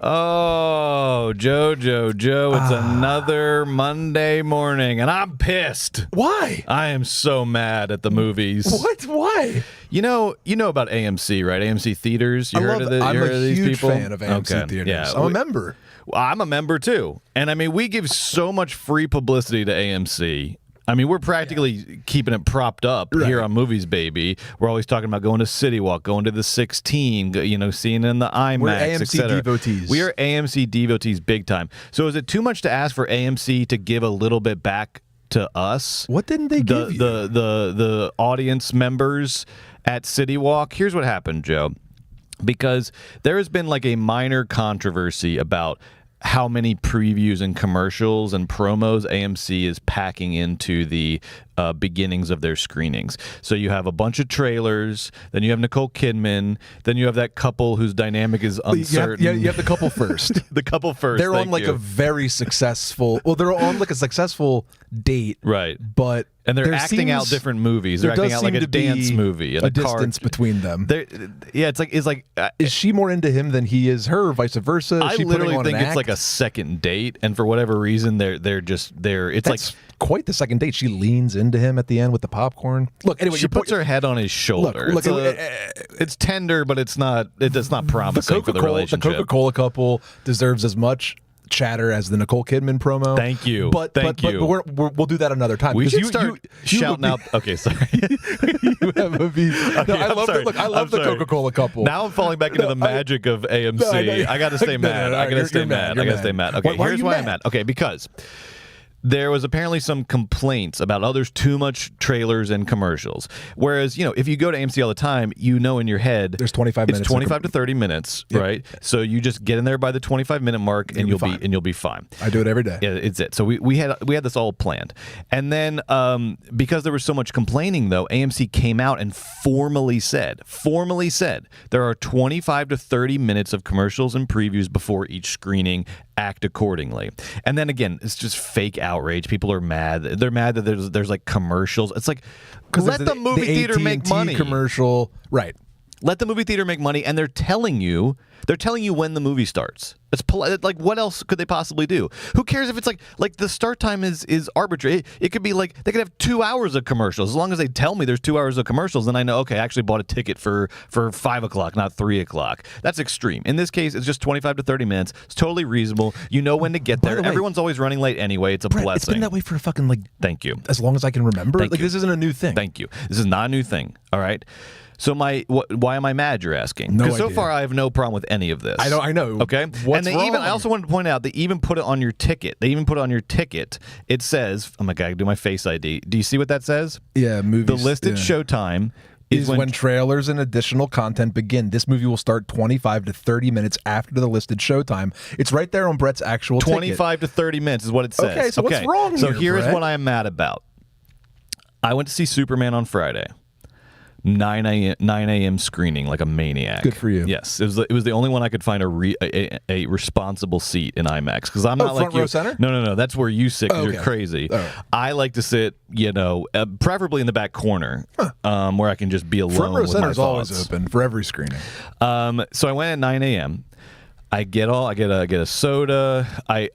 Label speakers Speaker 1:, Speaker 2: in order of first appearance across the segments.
Speaker 1: Oh, Joe, it's another Monday morning, and I'm pissed.
Speaker 2: Why?
Speaker 1: I am so mad at the movies.
Speaker 2: What? Why?
Speaker 1: You know about AMC, right? AMC Theaters.
Speaker 2: I'm a huge fan of AMC Theaters.
Speaker 1: Yeah,
Speaker 2: I'm a member.
Speaker 1: I'm a member, too. And, I mean, we give so much free publicity to AMC. I mean, we're practically keeping it propped up here on Movies Baby. We're always talking about going to City Walk, going to the 16, seeing it in the IMAX,
Speaker 2: We're AMC devotees.
Speaker 1: We are AMC devotees big time. So is it too much to ask for AMC to give a little bit back to us?
Speaker 2: What didn't they give you?
Speaker 1: The audience members at City Walk? Here's what happened, Joe. Because there has been like a minor controversy about how many previews and commercials and promos AMC is packing into the beginnings of their screenings. So you have a bunch of trailers, then you have Nicole Kidman, then you have that couple whose dynamic is uncertain.
Speaker 2: You have the couple first.
Speaker 1: The couple first.
Speaker 2: They're on like a very successful. Well, they're on like a successful date,
Speaker 1: right?
Speaker 2: But
Speaker 1: and they're acting out different movies. They're acting out like a dance movie.
Speaker 2: A distance between them.
Speaker 1: Yeah, it's like.
Speaker 2: Is she more into him than he is her? Vice versa.
Speaker 1: I literally think it's like a second date, and for whatever reason, they're. It's like
Speaker 2: quite the second date. She leans into him at the end with the popcorn. Look, anyway,
Speaker 1: she puts her head on his shoulder.
Speaker 2: Look,
Speaker 1: it's tender, but it's not. It's not promising for the relationship.
Speaker 2: The Coca-Cola couple deserves as much chatter as the Nicole Kidman promo.
Speaker 1: Thank you.
Speaker 2: But we'll do that another time.
Speaker 1: We should start shouting out. Okay, sorry.
Speaker 2: You have a beef.
Speaker 1: Okay,
Speaker 2: I love the Coca-Cola couple.
Speaker 1: Now I'm falling back into the magic of AMC. I got to stay mad. I got to stay mad. Okay, here's why I'm mad. Okay, because there was apparently some complaints about, there's too much trailers and commercials. Whereas, if you go to AMC all the time, in your head,
Speaker 2: there's 25 minutes.
Speaker 1: It's 25 to 30 minutes, right? So you just get in there by the 25-minute mark, and you'll be fine.
Speaker 2: I do it every day.
Speaker 1: Yeah, it's it. So we had this all planned, and then because there was so much complaining, though, AMC came out and formally said there are 25 to 30 minutes of commercials and previews before each screening. Act accordingly. And then again, it's just fake outrage. People are mad. They're mad that there's like commercials. It's like, let the movie theater make money.
Speaker 2: Commercial, right?
Speaker 1: Let the movie theater make money, and they're telling you when the movie starts. It's like, what else could they possibly do? Who cares if it's like the start time is arbitrary? It could be like they could have 2 hours of commercials. As long as they tell me there's 2 hours of commercials, then I know, okay, I actually bought a ticket for 5 o'clock, not 3 o'clock. That's extreme. In this case, it's just 25 to 30 minutes. It's totally reasonable. You know when to get there. Everyone's always running late anyway. It's a blessing.
Speaker 2: It's been that way for a fucking
Speaker 1: Thank you.
Speaker 2: As long as I can remember. This isn't a new thing.
Speaker 1: Thank you. This is not a new thing. All right. So why am I mad, you're asking?
Speaker 2: No
Speaker 1: Because so
Speaker 2: idea.
Speaker 1: far I have no problem with any of this.
Speaker 2: I know.
Speaker 1: Okay?
Speaker 2: What's
Speaker 1: and
Speaker 2: wrong?
Speaker 1: I also wanted to point out, they even put it on your ticket. It says, oh my God, I can do my Face ID. Do you see what that says?
Speaker 2: Yeah, movies.
Speaker 1: The listed showtime
Speaker 2: is when trailers and additional content begin. This movie will start 25 to 30 minutes after the listed showtime. It's right there on Brett's actual
Speaker 1: 25 to 30 minutes is what it says.
Speaker 2: Okay, so what's wrong here,
Speaker 1: So here's
Speaker 2: Brett?
Speaker 1: what I am mad about. I went to see Superman on Friday. 9 a.m. screening like a maniac.
Speaker 2: Good for you.
Speaker 1: Yes, it was the only one I could find a responsible seat in IMAX, because I'm not like
Speaker 2: front
Speaker 1: you.
Speaker 2: row center?
Speaker 1: No, that's where you sit because you're crazy.
Speaker 2: Right.
Speaker 1: I like to sit, preferably in the back corner, where I can just be alone.
Speaker 2: Front row
Speaker 1: with
Speaker 2: center
Speaker 1: my
Speaker 2: is always
Speaker 1: thoughts.
Speaker 2: open for every screening.
Speaker 1: So I went at 9 a.m. I get a soda. I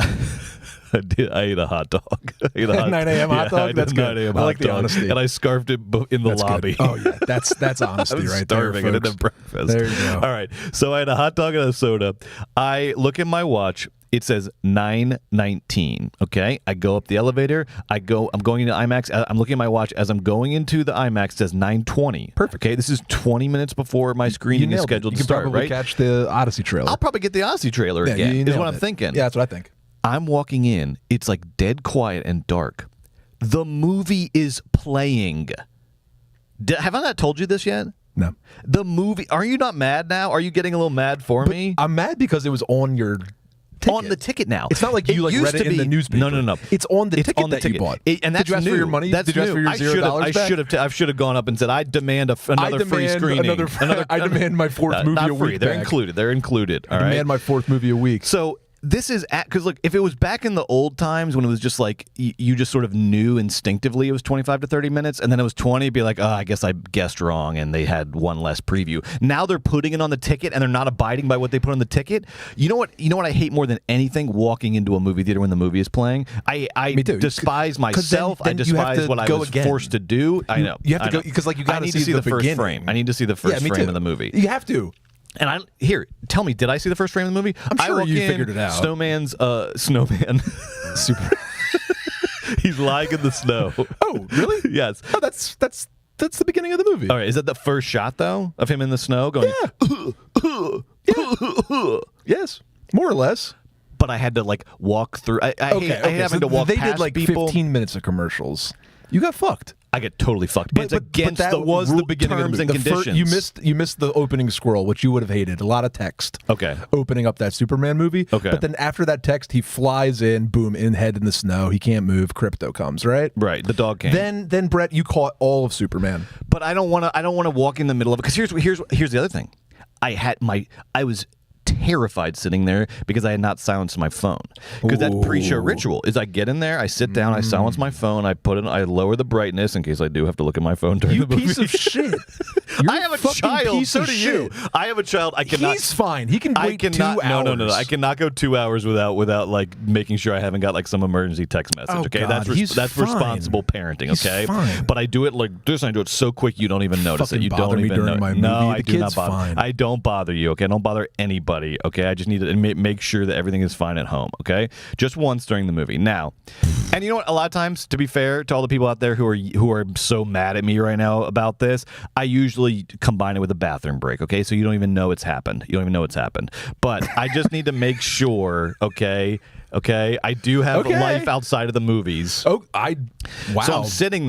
Speaker 1: ate a hot dog. I ate a
Speaker 2: 9 a.m. hot dog? That's good.
Speaker 1: 9 a.m.
Speaker 2: I
Speaker 1: hot
Speaker 2: like the
Speaker 1: dog,
Speaker 2: honesty.
Speaker 1: and I scarfed it in the lobby.
Speaker 2: Good. Oh yeah, that's honesty
Speaker 1: I was
Speaker 2: right
Speaker 1: starving.
Speaker 2: there,
Speaker 1: I didn't have
Speaker 2: folks.
Speaker 1: breakfast.
Speaker 2: There you go.
Speaker 1: All right, so I had a hot dog and a soda. I look at my watch. It says 9:19. Okay, I go up the elevator. I'm going into IMAX. I'm looking at my watch as I'm going into the IMAX. It says 9:20.
Speaker 2: Perfect.
Speaker 1: Okay, this is 20 minutes before my screening is scheduled to start.
Speaker 2: You can probably
Speaker 1: right?
Speaker 2: catch the Odyssey trailer.
Speaker 1: I'll probably get the Odyssey trailer
Speaker 2: Yeah,
Speaker 1: again.
Speaker 2: you
Speaker 1: Is what
Speaker 2: nailed
Speaker 1: I'm
Speaker 2: it.
Speaker 1: thinking.
Speaker 2: Yeah, that's what I think.
Speaker 1: I'm walking in. It's like dead quiet and dark. The movie is playing. Have I not told you this yet?
Speaker 2: No.
Speaker 1: The movie. Are you not mad now? Are you getting a little mad for me?
Speaker 2: I'm mad because it was on your ticket.
Speaker 1: On the ticket now.
Speaker 2: It's not like you
Speaker 1: used
Speaker 2: read it
Speaker 1: to
Speaker 2: in the
Speaker 1: be-
Speaker 2: newspaper.
Speaker 1: No.
Speaker 2: It's on the ticket
Speaker 1: on the
Speaker 2: that
Speaker 1: ticket.
Speaker 2: you bought.
Speaker 1: And that's
Speaker 2: Did you ask
Speaker 1: new.
Speaker 2: for your money?
Speaker 1: That's
Speaker 2: Did you ask
Speaker 1: new.
Speaker 2: for your $0 back?
Speaker 1: I should have gone up and said, I demand another free screening.
Speaker 2: I demand my fourth movie
Speaker 1: not
Speaker 2: a
Speaker 1: free.
Speaker 2: week
Speaker 1: They're
Speaker 2: back.
Speaker 1: included. They're included. All
Speaker 2: I
Speaker 1: right.
Speaker 2: demand my fourth movie a week.
Speaker 1: So this is because look, if it was back in the old times when it was just like you just sort of knew instinctively it was 25 to 30 minutes, and then it was 20, it'd be like, oh, I guess I guessed wrong, and they had one less preview. Now they're putting it on the ticket, and they're not abiding by what they put on the ticket. You know what? You know what I hate more than anything? Walking into a movie theater when the movie is playing. I despise myself.
Speaker 2: Then
Speaker 1: I despise what I was forced to do. I know.
Speaker 2: You have to go because like you got
Speaker 1: to see the first frame. I need to see the first frame of the movie.
Speaker 2: You have to.
Speaker 1: And tell me, did I see the first frame of the movie?
Speaker 2: I'm sure you figured it out.
Speaker 1: Snowman.
Speaker 2: Super.
Speaker 1: He's lying in the snow.
Speaker 2: Oh, really?
Speaker 1: Yes.
Speaker 2: Oh, that's the beginning of the movie.
Speaker 1: All right. Is that the first shot though of him in the snow going?
Speaker 2: Yeah. Yes, more or less.
Speaker 1: But I had to like walk through. I hate having to walk
Speaker 2: past
Speaker 1: past
Speaker 2: did like
Speaker 1: people.
Speaker 2: 15 minutes of commercials. You got fucked.
Speaker 1: I get totally fucked. But it's against
Speaker 2: that
Speaker 1: the
Speaker 2: was the beginning
Speaker 1: terms
Speaker 2: of the
Speaker 1: and conditions.
Speaker 2: You missed the opening scroll, which you would have hated. A lot of text.
Speaker 1: Okay.
Speaker 2: Opening up that Superman movie.
Speaker 1: Okay.
Speaker 2: But then after that text, he flies in, boom, head in the snow. He can't move. Crypto comes, right?
Speaker 1: Right. The dog came.
Speaker 2: Then Brett, you caught all of Superman.
Speaker 1: But I don't want to walk in the middle of it because here's the other thing. I was terrified sitting there because I had not silenced my phone. Because that pre-show ritual is I get in there, I sit down, I silence my phone, I lower the brightness in case I do have to look at my phone during the movie.
Speaker 2: You piece of shit.
Speaker 1: I have a child. So do you. I have a child. I cannot.
Speaker 2: He's fine. He can wait 2 hours.
Speaker 1: No. I cannot go 2 hours without like making sure I haven't got like some emergency text message.
Speaker 2: Oh,
Speaker 1: okay,
Speaker 2: God,
Speaker 1: that's responsible parenting. Okay,
Speaker 2: he's fine.
Speaker 1: But I do it like this. I do it so quick you don't even notice it. You
Speaker 2: bother
Speaker 1: don't
Speaker 2: me
Speaker 1: even
Speaker 2: during
Speaker 1: know.
Speaker 2: my movie.
Speaker 1: No, I
Speaker 2: The
Speaker 1: do not
Speaker 2: kid's
Speaker 1: bother.
Speaker 2: fine.
Speaker 1: I don't bother you. Okay, I don't bother anybody. Okay, I just need to make sure that everything is fine at home. Okay, just once during the movie. Now, and you know what? A lot of times, to be fair to all the people out there who are so mad at me right now about this, I usually combine it with a bathroom break. Okay, so you don't even know it's happened. You don't even know it's happened. But I just need to make sure. Okay, I do have a life outside of the movies.
Speaker 2: Oh, wow.
Speaker 1: So I'm sitting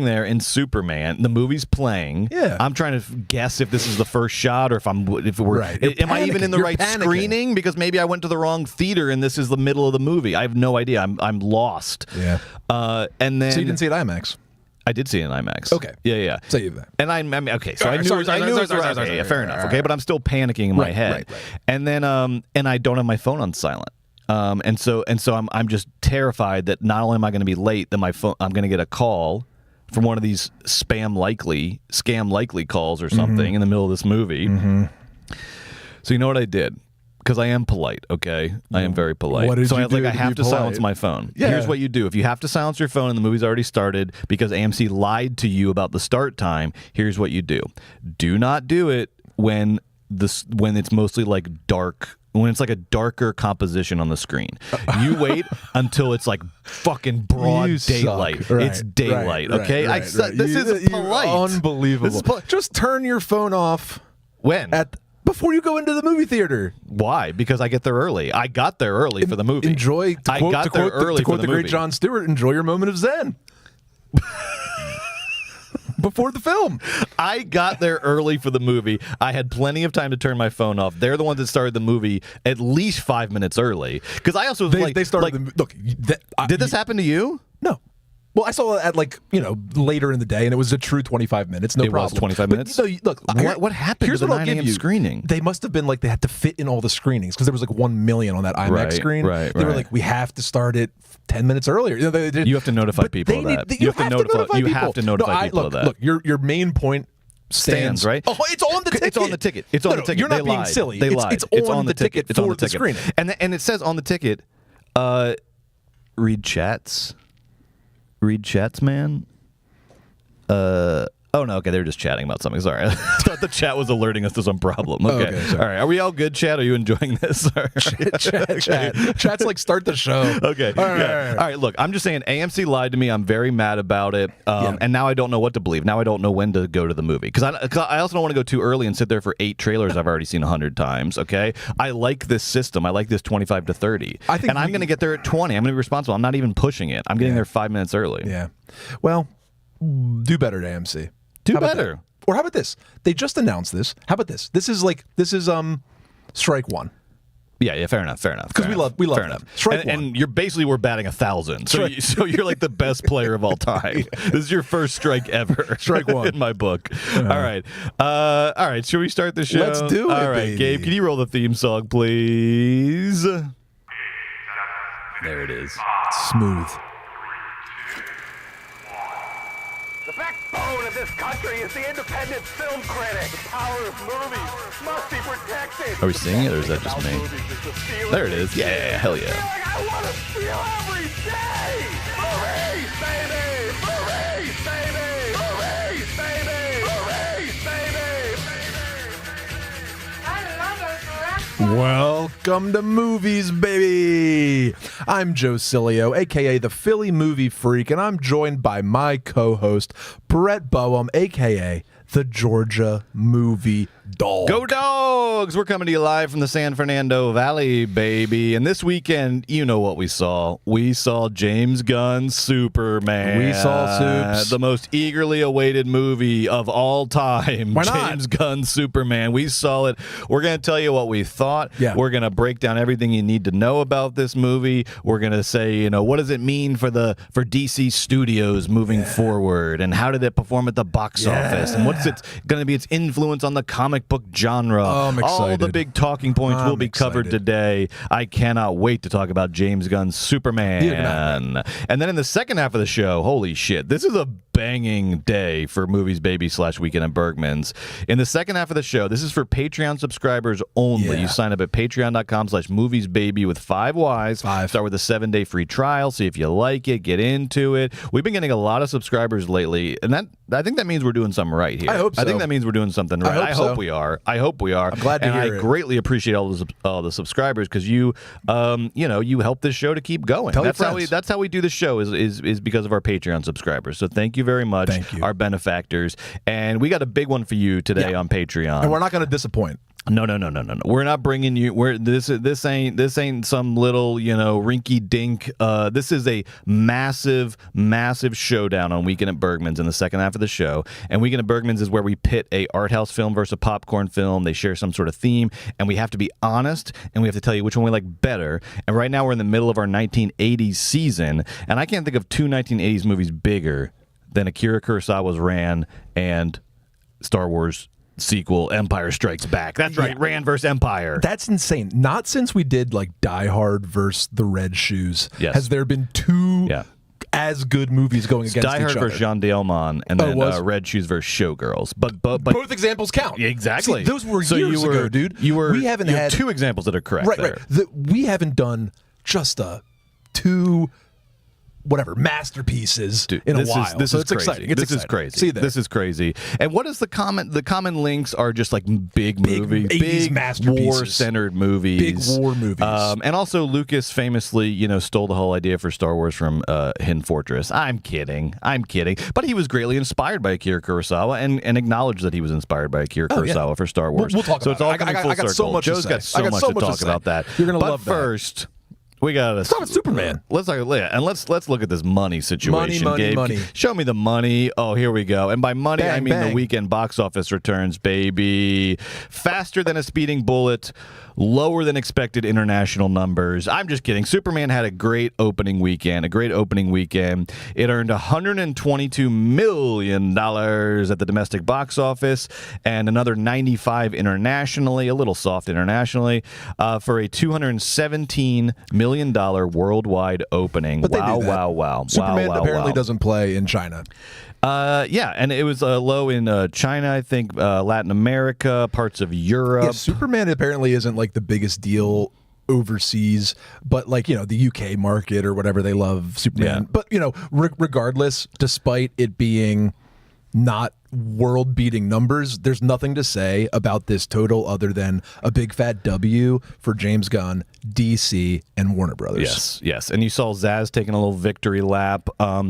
Speaker 1: there in Superman. The movie's playing.
Speaker 2: Yeah.
Speaker 1: I'm trying to guess if this is the first shot or if we're.
Speaker 2: Right.
Speaker 1: Am I even in the right screening? Because maybe I went to the wrong theater and this is the middle of the movie. I have no idea. I'm lost.
Speaker 2: Yeah.
Speaker 1: And then
Speaker 2: so you didn't see it IMAX.
Speaker 1: I did see it in IMAX.
Speaker 2: Okay.
Speaker 1: Yeah.
Speaker 2: Say that.
Speaker 1: And I mean, okay. So I knew it was right. Okay, fair enough. Okay, but I'm still panicking in my head.
Speaker 2: Right.
Speaker 1: And then and I don't have my phone on silent. And so I'm just terrified that not only am I going to be late, that my phone I'm going to get a call from one of these scam likely calls or something in the middle of this movie. So you know what I did? Because I am polite, okay? I am very polite.
Speaker 2: What did
Speaker 1: so
Speaker 2: you do
Speaker 1: I have to silence my phone.
Speaker 2: Yeah.
Speaker 1: Here's what you do. If you have to silence your phone and the movie's already started because AMC lied to you about the start time, here's what you do. Do not do it when it's mostly like dark. When it's like a darker composition on the screen. You wait until it's like fucking broad daylight.
Speaker 2: Right,
Speaker 1: it's daylight, okay?
Speaker 2: This
Speaker 1: isn't polite.
Speaker 2: Unbelievable. Just turn your phone off.
Speaker 1: When?
Speaker 2: Before you go into the movie theater.
Speaker 1: Why? Because I get there early. I got there early for the movie.
Speaker 2: Enjoy. To quote the great Jon Stewart, enjoy your moment of zen. Before the film.
Speaker 1: I got there early for the movie. I had plenty of time to turn my phone off. They're the ones that started the movie at least 5 minutes early. Because I also
Speaker 2: they started look.
Speaker 1: Did this happen to you?
Speaker 2: No. Well, I saw it at later in the day, and it was a true 25 minutes. No problem.
Speaker 1: It was 25 minutes?
Speaker 2: So, look,
Speaker 1: what happened to the 9 a.m. screening?
Speaker 2: They must have been they had to fit in all the screenings because there was 1 million on that IMAX screen.
Speaker 1: Right.
Speaker 2: They were like, we have to start it 10 minutes earlier.
Speaker 1: You have to notify people of that. You have to notify people of that.
Speaker 2: Look, your main point stands,
Speaker 1: right?
Speaker 2: Oh, it's on the ticket.
Speaker 1: It's on the ticket. It's on the ticket.
Speaker 2: You're not being
Speaker 1: lied.
Speaker 2: silly.
Speaker 1: They lied.
Speaker 2: It's on the ticket for the screening.
Speaker 1: And it says on the ticket, read chats. Read chats, man. Oh, no, okay, they were just chatting about something. Sorry. I thought the chat was alerting us to some problem. Okay. All right. Are we all good, chat? Are you enjoying this?
Speaker 2: Chat. Chat's start the show.
Speaker 1: Okay. All right, look, I'm just saying AMC lied to me. I'm very mad about it. And now I don't know what to believe. Now I don't know when to go to the movie. Because I also don't want to go too early and sit there for 8 trailers I've already seen 100 times, okay? I like this system. I like this 25 to 30. I'm going to get there at 20. I'm going to be responsible. I'm not even pushing it. I'm getting there 5 minutes early.
Speaker 2: Yeah. Well, do better to AMC.
Speaker 1: Do better.
Speaker 2: Or how about this? They just announced this. How about this? This is strike one.
Speaker 1: Yeah, fair enough.
Speaker 2: Because we love
Speaker 1: fair
Speaker 2: them.
Speaker 1: enough.
Speaker 2: Strike one.
Speaker 1: And you're basically we're batting 1,000. So you're like the best player of all time. This is your first strike ever.
Speaker 2: Strike one
Speaker 1: in my book. All right. All right. Should we start the show?
Speaker 2: Let's do it.
Speaker 1: All right,
Speaker 2: baby.
Speaker 1: Gabe, can you roll the theme song, please? There it is.
Speaker 2: Smooth.
Speaker 3: The backbone of this country is the independent film critic. The power of movies must be protected.
Speaker 1: Are we seeing it, or is that just me? There it is. Yeah, hell yeah.
Speaker 3: I want to feel every day. Movies, baby. Movies, baby. Movies, baby. Movies, baby.
Speaker 4: I love it.
Speaker 2: Welcome to Movies, baby. I'm Joe Cilio, a.k.a. the Philly Movie Freak, and I'm joined by my co-host, Brett Boehm, a.k.a. the Georgia Movie Dog.
Speaker 1: Go Dogs! We're coming to you live from the San Fernando Valley, baby. And this weekend, you know what we saw. We saw James Gunn's Superman.
Speaker 2: We saw Supes.
Speaker 1: The most eagerly awaited movie of all time.
Speaker 2: Why not?
Speaker 1: James Gunn's Superman. We saw it. We're going to tell you what we thought.
Speaker 2: Yeah.
Speaker 1: We're going to break down everything you need to know about this movie. We're going to say, what does it mean for DC Studios moving forward? And how did it perform at the box office? And what's going to be its influence on the comic book genre?
Speaker 2: Oh, I'm
Speaker 1: All the
Speaker 2: excited.
Speaker 1: big talking points will be covered
Speaker 2: excited.
Speaker 1: today. I cannot wait to talk about James Gunn's Superman.
Speaker 2: You're not.
Speaker 1: And then in the second half of the show, holy shit, this is a banging day for Movies Baby / Weekend at Bergman's. In the second half of the show, this is for Patreon subscribers only.
Speaker 2: Yeah.
Speaker 1: You sign up at patreon.com/moviesbaby with 5 Ys.
Speaker 2: 5.
Speaker 1: Start with a 7-day free trial. See if you like it. Get into it. We've been getting a lot of subscribers lately, and I think that means we're doing something right here.
Speaker 2: I hope so.
Speaker 1: I think that means we're doing something right. I hope we are. I hope we are.
Speaker 2: I'm glad to
Speaker 1: and
Speaker 2: hear
Speaker 1: I
Speaker 2: it.
Speaker 1: greatly appreciate all the subscribers because you help this show to keep going.
Speaker 2: Tell your
Speaker 1: That's how we do the show is because of our Patreon subscribers. So thank you very much,
Speaker 2: Thank you.
Speaker 1: our benefactors. And we got a big one for you today on Patreon.
Speaker 2: And we're not going to disappoint.
Speaker 1: No. We're not bringing you. This ain't some little rinky dink. This is a massive showdown on Weekend at Bergman's in the second half of the show. And Weekend at Bergman's is where we pit a art house film versus a popcorn film. They share some sort of theme, and we have to be honest, and we have to tell you which one we like better. And right now we're in the middle of our 1980s season, and I can't think of two 1980s movies bigger than Akira Kurosawa's Ran and Star Wars sequel Empire Strikes Back. That's right, Ran versus Empire.
Speaker 2: That's insane. Not since we did like Die Hard versus The Red Shoes has there been two as good movies going against
Speaker 1: Die Hard
Speaker 2: each other.
Speaker 1: versus Jean Dielman, and then Red Shoes versus Showgirls. But
Speaker 2: both examples count.
Speaker 1: Yeah, exactly.
Speaker 2: See, those were years ago, dude. We haven't
Speaker 1: you
Speaker 2: had
Speaker 1: have two examples that are correct.
Speaker 2: Right. We haven't done just two masterpieces in a while.
Speaker 1: This
Speaker 2: So
Speaker 1: is
Speaker 2: it's
Speaker 1: crazy.
Speaker 2: exciting. It's
Speaker 1: this is
Speaker 2: exciting.
Speaker 1: crazy.
Speaker 2: See that.
Speaker 1: This is crazy. And what is the common? The common links are just like big movies,
Speaker 2: 80s
Speaker 1: big
Speaker 2: masterpieces.
Speaker 1: war-centered movies,
Speaker 2: Big war movies.
Speaker 1: And also Lucas famously, stole the whole idea for Star Wars from Hidden Fortress. I'm kidding. But he was greatly inspired by Akira Kurosawa and acknowledged that he was inspired by Akira Kurosawa for Star Wars.
Speaker 2: We'll talk
Speaker 1: so
Speaker 2: about
Speaker 1: it's all
Speaker 2: it.
Speaker 1: coming
Speaker 2: I
Speaker 1: full
Speaker 2: got
Speaker 1: circle.
Speaker 2: so much to
Speaker 1: Joe's
Speaker 2: say.
Speaker 1: got so
Speaker 2: I got
Speaker 1: much
Speaker 2: so
Speaker 1: to
Speaker 2: much to
Speaker 1: talk
Speaker 2: say.
Speaker 1: about that.
Speaker 2: You're gonna
Speaker 1: but
Speaker 2: love that.
Speaker 1: first. We gotta
Speaker 2: start with Superman.
Speaker 1: Let's look at this money situation.
Speaker 2: Money.
Speaker 1: Gabe, show me the money. Oh, here we go. And by money,
Speaker 2: Bang,
Speaker 1: I mean
Speaker 2: bang.
Speaker 1: the weekend box office returns, baby. Faster than a speeding bullet. Lower than expected international numbers. I'm just kidding. Superman had a great opening weekend. It earned $122 million at the domestic box office and another 95 internationally, a little soft internationally, for a $217 million worldwide opening.
Speaker 2: But they do that.
Speaker 1: Wow.
Speaker 2: Superman apparently
Speaker 1: wow.
Speaker 2: doesn't play in China.
Speaker 1: And it was low in China, I think, Latin America, parts of Europe.
Speaker 2: Yeah, Superman apparently isn't like the biggest deal overseas, but like, the UK market or whatever, they love Superman.
Speaker 1: Yeah.
Speaker 2: But, regardless, despite it being not world-beating numbers, there's nothing to say about this total other than a big fat W for James Gunn, DC, and Warner Brothers.
Speaker 1: Yes. And you saw Zaz taking a little victory lap. All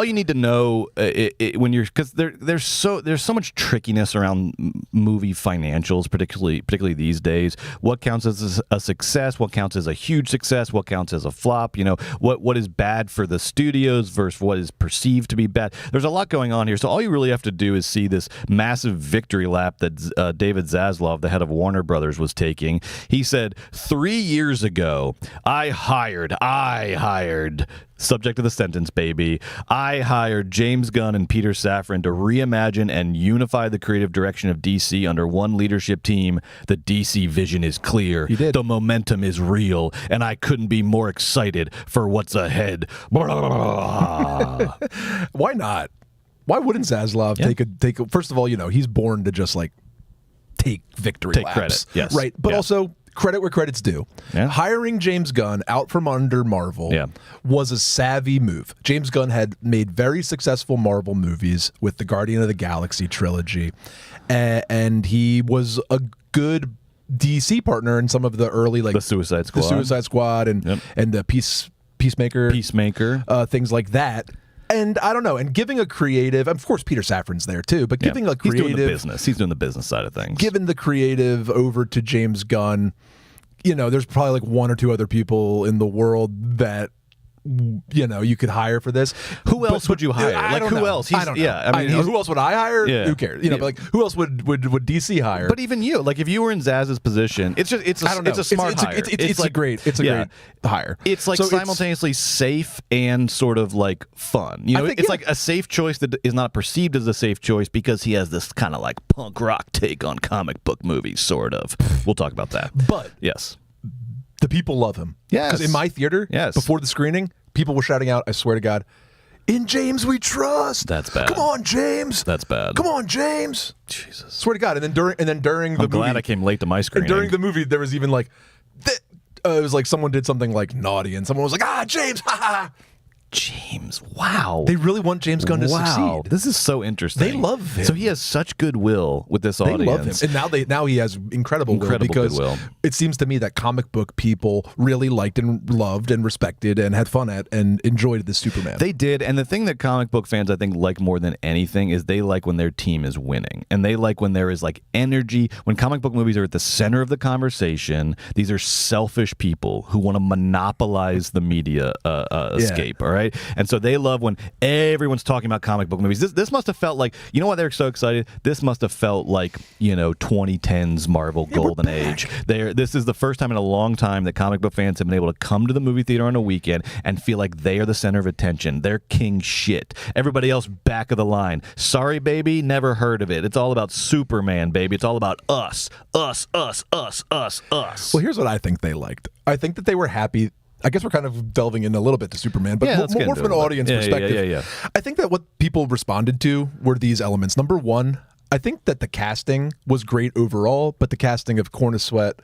Speaker 1: you need to know when you're, because there's so much trickiness around movie financials, particularly these days. What counts as a success? What counts as a huge success? What counts as a flop? What is bad for the studios versus what is perceived to be bad? There's a lot going on here. So all you really have to do do is see this massive victory lap that David Zaslav, the head of Warner Brothers, was taking. He said, 3 years ago, I hired, subject to the sentence, baby, I hired James Gunn and Peter Safran to reimagine and unify the creative direction of DC under one leadership team. The DC vision is clear.
Speaker 2: He did.
Speaker 1: The momentum is real, and I couldn't be more excited for what's ahead.
Speaker 2: Why not? Why wouldn't Zaslav take a first of all, he's born to just like take victory
Speaker 1: Take
Speaker 2: laps.
Speaker 1: credit, yes.
Speaker 2: Right. But
Speaker 1: Yeah.
Speaker 2: also credit where credit's due.
Speaker 1: Yeah.
Speaker 2: Hiring James Gunn out from under Marvel was a savvy move. James Gunn had made very successful Marvel movies with the Guardian of the Galaxy trilogy, and he was a good DC partner in some of the early
Speaker 1: The Suicide Squad.
Speaker 2: and the Peacemaker things like that. And I don't know, and giving a creative, of course Peter Safran's there too, but giving a creative,
Speaker 1: He's doing the business side of things.
Speaker 2: giving the creative over to James Gunn, there's probably like one or two other people in the world that you could hire for this.
Speaker 1: Who else would you hire?
Speaker 2: I don't know.
Speaker 1: Who else?
Speaker 2: I don't know.
Speaker 1: Yeah, I mean,
Speaker 2: who else would I hire?
Speaker 1: Yeah.
Speaker 2: Who cares? But like, who else would DC hire?
Speaker 1: But even you, like if you were in Zaz's position, it's a smart hire.
Speaker 2: It's a great hire.
Speaker 1: It's like
Speaker 2: So
Speaker 1: simultaneously safe and sort of like fun. It's like a safe choice that is not perceived as a safe choice because he has this kind of like punk rock take on comic book movies, sort of. We'll talk about that.
Speaker 2: But
Speaker 1: yes,
Speaker 2: the people love him.
Speaker 1: Yes.
Speaker 2: Because in my theater,
Speaker 1: Yes.
Speaker 2: before the screening, people were shouting out, I swear to God, "In James we trust."
Speaker 1: That's bad.
Speaker 2: Come on, James.
Speaker 1: That's bad.
Speaker 2: Come on, James.
Speaker 1: Jesus.
Speaker 2: Swear to God. And then during the
Speaker 1: I'm glad
Speaker 2: movie,
Speaker 1: I came late to my
Speaker 2: and
Speaker 1: screening.
Speaker 2: during the movie, there was even like, it was like someone did something like naughty, and someone was like, James, ha ha.
Speaker 1: James, wow.
Speaker 2: They really want James Gunn to succeed.
Speaker 1: This is so interesting.
Speaker 2: They love him.
Speaker 1: So he has such goodwill with this
Speaker 2: They
Speaker 1: audience.
Speaker 2: love him, and now he has incredible will because
Speaker 1: goodwill.
Speaker 2: it seems to me that comic book people really liked and loved and respected and had fun at and enjoyed this Superman.
Speaker 1: They did, and the thing that comic book fans I think like more than anything is they like when their team is winning, and they like when there is like energy. When comic book movies are at the center of the conversation, these are selfish people who want to monopolize the media escape. All right, and so they love when everyone's talking about comic book movies. This must have felt like, you know why they're so excited? This must have felt like 2010's Marvel Golden Age. This is the first time in a long time that comic book fans have been able to come to the movie theater on a weekend and feel like they are the center of attention. They're king shit. Everybody else back of the line. Sorry, baby, never heard of it. It's all about Superman, baby. It's all about us. Us, us, us, us, us.
Speaker 2: Well, here's what I think they liked. I think that they were happy. I guess we're kind of delving in a little bit to Superman, but
Speaker 1: let's get
Speaker 2: more
Speaker 1: into
Speaker 2: from an
Speaker 1: it.
Speaker 2: audience perspective.
Speaker 1: Yeah.
Speaker 2: I think that what people responded to were these elements. Number one, I think that the casting was great overall, but the casting of Corn Sweat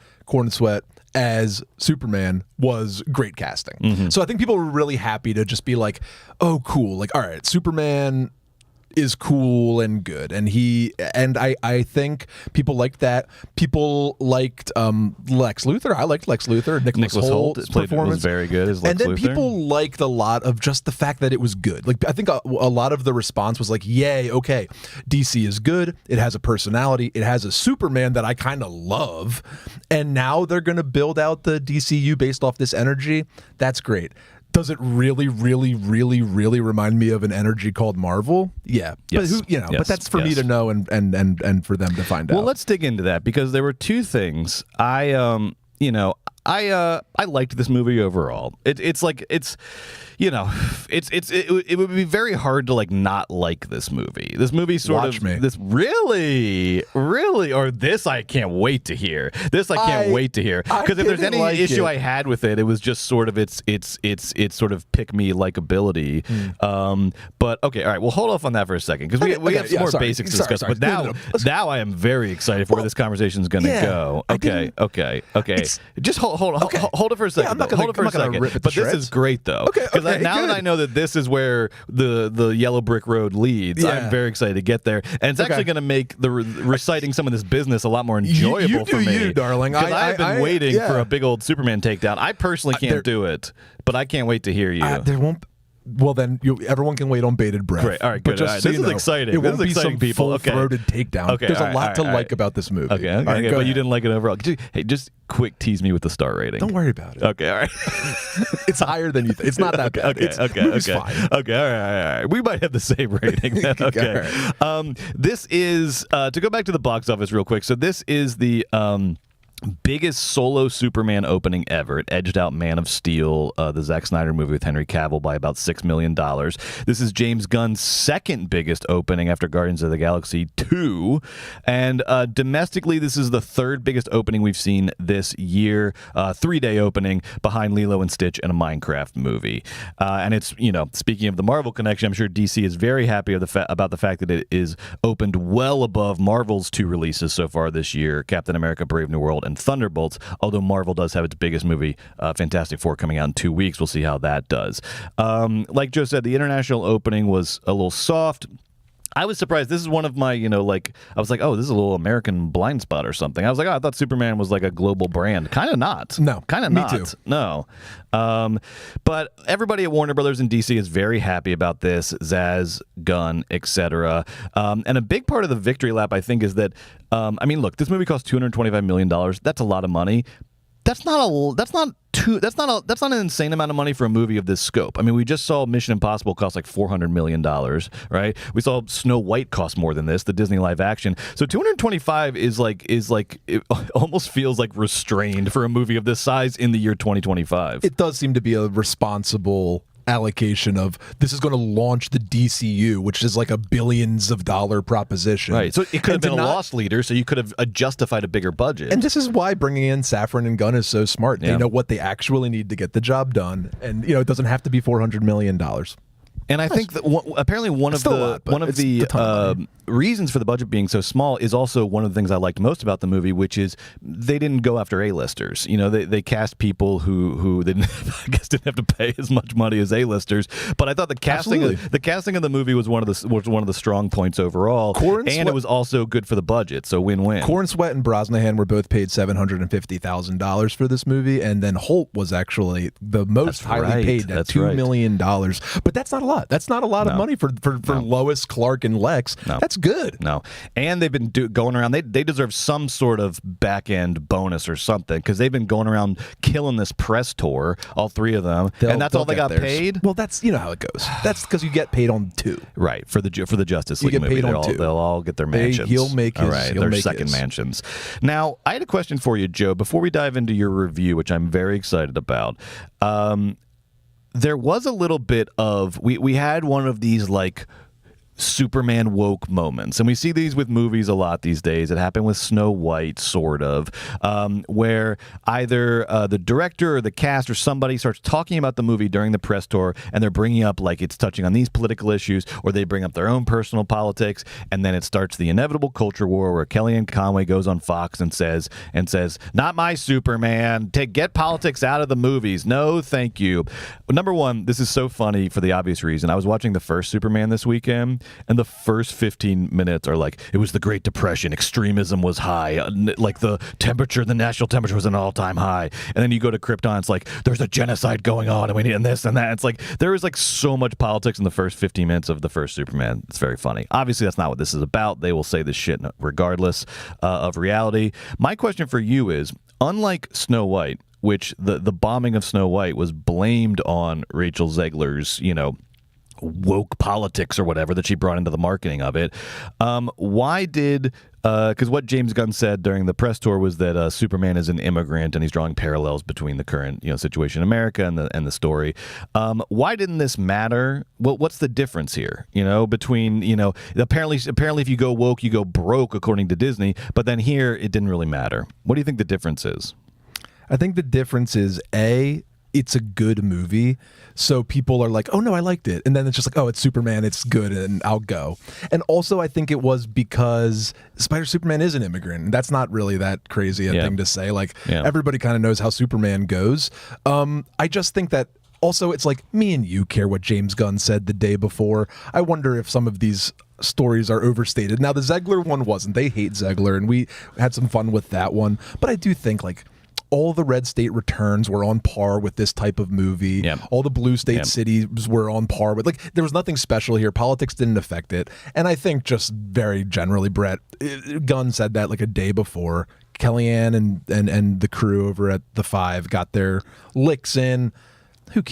Speaker 2: as Superman was great casting.
Speaker 1: Mm-hmm.
Speaker 2: So I think people were really happy to just be like, oh, cool. Like, all right, Superman is cool and good, and I think people liked that. People liked Lex Luthor. I liked Lex Luthor. Nicholas Holt's performance
Speaker 1: was very good as Lex
Speaker 2: and then
Speaker 1: Luthor.
Speaker 2: people liked a lot of just the fact that it was good. Like I think a lot of the response was like, "Yay, okay, DC is good. It has a personality. It has a Superman that I kind of love, and now they're going to build out the DCU based off this energy. That's great." Does it really, really, really, really remind me of an energy called Marvel? Yeah,
Speaker 1: Yes.
Speaker 2: but but that's for me
Speaker 1: Yes.
Speaker 2: to know and for them to find out.
Speaker 1: Well, let's dig into that because there were two things. I liked this movie overall. It would be very hard to like not like this movie. This movie
Speaker 2: Watch me.
Speaker 1: This really, or this I can't wait to hear. This I can't wait to hear because if there's
Speaker 2: didn't
Speaker 1: any
Speaker 2: like
Speaker 1: issue
Speaker 2: it.
Speaker 1: I had with it, it was just sort of its sort of pick me likability. But okay, all right, we'll hold off on that for a second because we have some more basics to discuss. But now I am very excited for where this conversation is going to go. Okay. Just hold it for a second.
Speaker 2: I'm not gonna-
Speaker 1: Hold it for
Speaker 2: I'm
Speaker 1: a
Speaker 2: not gonna
Speaker 1: second.
Speaker 2: rip it to
Speaker 1: But this
Speaker 2: shreds.
Speaker 1: is great though. Because now that I know that this is where the yellow brick road leads, I'm very excited to get there, and it's actually going to make the reciting some of this business a lot more enjoyable for me,
Speaker 2: darling.
Speaker 1: Because I've been waiting
Speaker 2: yeah.
Speaker 1: for a big old Superman takedown. I personally can't do it, but I can't wait to hear you.
Speaker 2: There won't. Well, then everyone can wait on bated breath.
Speaker 1: Great. All right,
Speaker 2: But
Speaker 1: good.
Speaker 2: just
Speaker 1: All right.
Speaker 2: so
Speaker 1: This
Speaker 2: you
Speaker 1: is
Speaker 2: know,
Speaker 1: exciting.
Speaker 2: It
Speaker 1: This
Speaker 2: won't
Speaker 1: is
Speaker 2: be
Speaker 1: exciting,
Speaker 2: some
Speaker 1: people. Okay.
Speaker 2: full-throated takedown.
Speaker 1: Okay,
Speaker 2: There's
Speaker 1: all
Speaker 2: a
Speaker 1: right,
Speaker 2: lot
Speaker 1: all
Speaker 2: to
Speaker 1: right,
Speaker 2: like about this movie.
Speaker 1: Okay,
Speaker 2: All right, go
Speaker 1: but you
Speaker 2: ahead.
Speaker 1: didn't like it overall. Hey, just quick tease me with the star rating.
Speaker 2: Don't worry about it.
Speaker 1: Okay, all right.
Speaker 2: It's higher than you think. It's not that bad. Movie's fine.
Speaker 1: Okay, all right. We might have the same rating then. Okay. This is, to go back to the box office real quick, so this is the biggest solo Superman opening ever. It edged out Man of Steel, the Zack Snyder movie with Henry Cavill, by about $6 million. This is James Gunn's second biggest opening after Guardians of the Galaxy 2. And domestically, this is the third biggest opening we've seen this year. 3-day opening behind Lilo and Stitch and a Minecraft movie. And it's, speaking of the Marvel connection, I'm sure DC is very happy about the fact that it is opened well above Marvel's 2 releases so far this year, Captain America: Brave New World and Thunderbolts, although Marvel does have its biggest movie, Fantastic Four, coming out in 2 weeks. We'll see how that does. Like Joe said, the international opening was a little soft. I was surprised. This is one of my, I was like, oh, this is a little American blind spot or something. I was like, oh, I thought Superman was like a global brand. Kind of not.
Speaker 2: No.
Speaker 1: Kind of
Speaker 2: Me
Speaker 1: not.
Speaker 2: too.
Speaker 1: No. But everybody at Warner Brothers and DC is very happy about this. Zaz, Gunn, etc. And a big part of the victory lap, I think, is that, look, this movie cost $225 million. That's a lot of money. That's not an insane amount of money for a movie of this scope. I mean, we just saw Mission Impossible cost like $400 million, right? We saw Snow White cost more than this, the Disney live action. So 225 is like it almost feels like restrained for a movie of this size in the year 2025.
Speaker 2: It does seem to be a responsible allocation of this is going to launch the DCU, which is like a billions of dollar proposition.
Speaker 1: Right. So it could have been a loss leader, so you could have justified a bigger budget.
Speaker 2: And this is why bringing in Safran and Gunn is so smart. They know what they actually need to get the job done. And, it doesn't have to be $400 million.
Speaker 1: And I think that apparently one of the reasons for the budget being so small is also one of the things I liked most about the movie, which is they didn't go after A-listers. They cast people who they didn't, I guess, didn't have to pay as much money as A-listers. But I thought the casting of the movie was one of the strong points overall, and it was also good for the budget. So win-win.
Speaker 2: Corn Sweat and Brosnahan were both paid $750,000 for this movie, and then Holt was actually the most highly paid at $2 million. But that's not a lot. That's not a lot of money for Lois, Clark, and Lex.
Speaker 1: No.
Speaker 2: That's good.
Speaker 1: No. And they've been going around. They deserve some sort of back-end bonus or something, because they've been going around killing this press tour, all 3 of them, and that's all they got paid?
Speaker 2: Well, that's how it goes. That's because you get paid on 2.
Speaker 1: Right. For the Justice League
Speaker 2: get
Speaker 1: movie.
Speaker 2: paid on 2.
Speaker 1: They'll all get their mansions.
Speaker 2: He'll make his.
Speaker 1: All right, their second mansions. Now, I had a question for you, Joe, before we dive into your review, which I'm very excited about. There was a little bit of we had one of these like Superman woke moments, and we see these with movies a lot these days. It happened with Snow White, sort of, where either the director or the cast or somebody starts talking about the movie during the press tour, and they're bringing up like it's touching on these political issues, or they bring up their own personal politics, and then it starts the inevitable culture war where Kellyanne Conway goes on Fox and says, "Not my Superman. Get politics out of the movies. No, thank you." Number one, this is so funny for the obvious reason. I was watching the first Superman this weekend, and the first 15 minutes are like, it was the Great Depression, extremism was high, like the national temperature was an all-time high. And then you go to Krypton, it's like, there's a genocide going on, and we need this and that. It's like, there is like so much politics in the first 15 minutes of the first Superman. It's very funny. Obviously, that's not what this is about. They will say this shit regardless of reality. My question for you is, unlike Snow White, which the bombing of Snow White was blamed on Rachel Zegler's, woke politics or whatever that she brought into the marketing of it. Why did because what James Gunn said during the press tour was that Superman is an immigrant, and he's drawing parallels between the current situation in America and the story. Why didn't this matter? Well, what's the difference here? Between apparently if you go woke, you go broke, according to Disney. But then here, it didn't really matter. What do you think the difference is?
Speaker 2: I think the difference is it's a good movie, so people are like, oh no, I liked it, and then it's just like, oh, it's Superman, it's good, and I'll go. And also, I think it was because Superman is an immigrant, and that's not really that crazy a thing to say. Like, everybody kind of knows how Superman goes. I just think that also it's like, me and you care what James Gunn said the day before. I wonder if some of these stories are overstated. Now, the Zegler one wasn't. They hate Zegler, and we had some fun with that one. But I do think, like, all the red state returns were on par with this type of movie.
Speaker 1: Yep.
Speaker 2: All the blue state
Speaker 1: Yep.
Speaker 2: cities were on par with, like, there was nothing special here. Politics didn't affect it. And I think just very generally, Brett, Gunn said that like a day before. Kellyanne and the crew over at the Five got their licks in.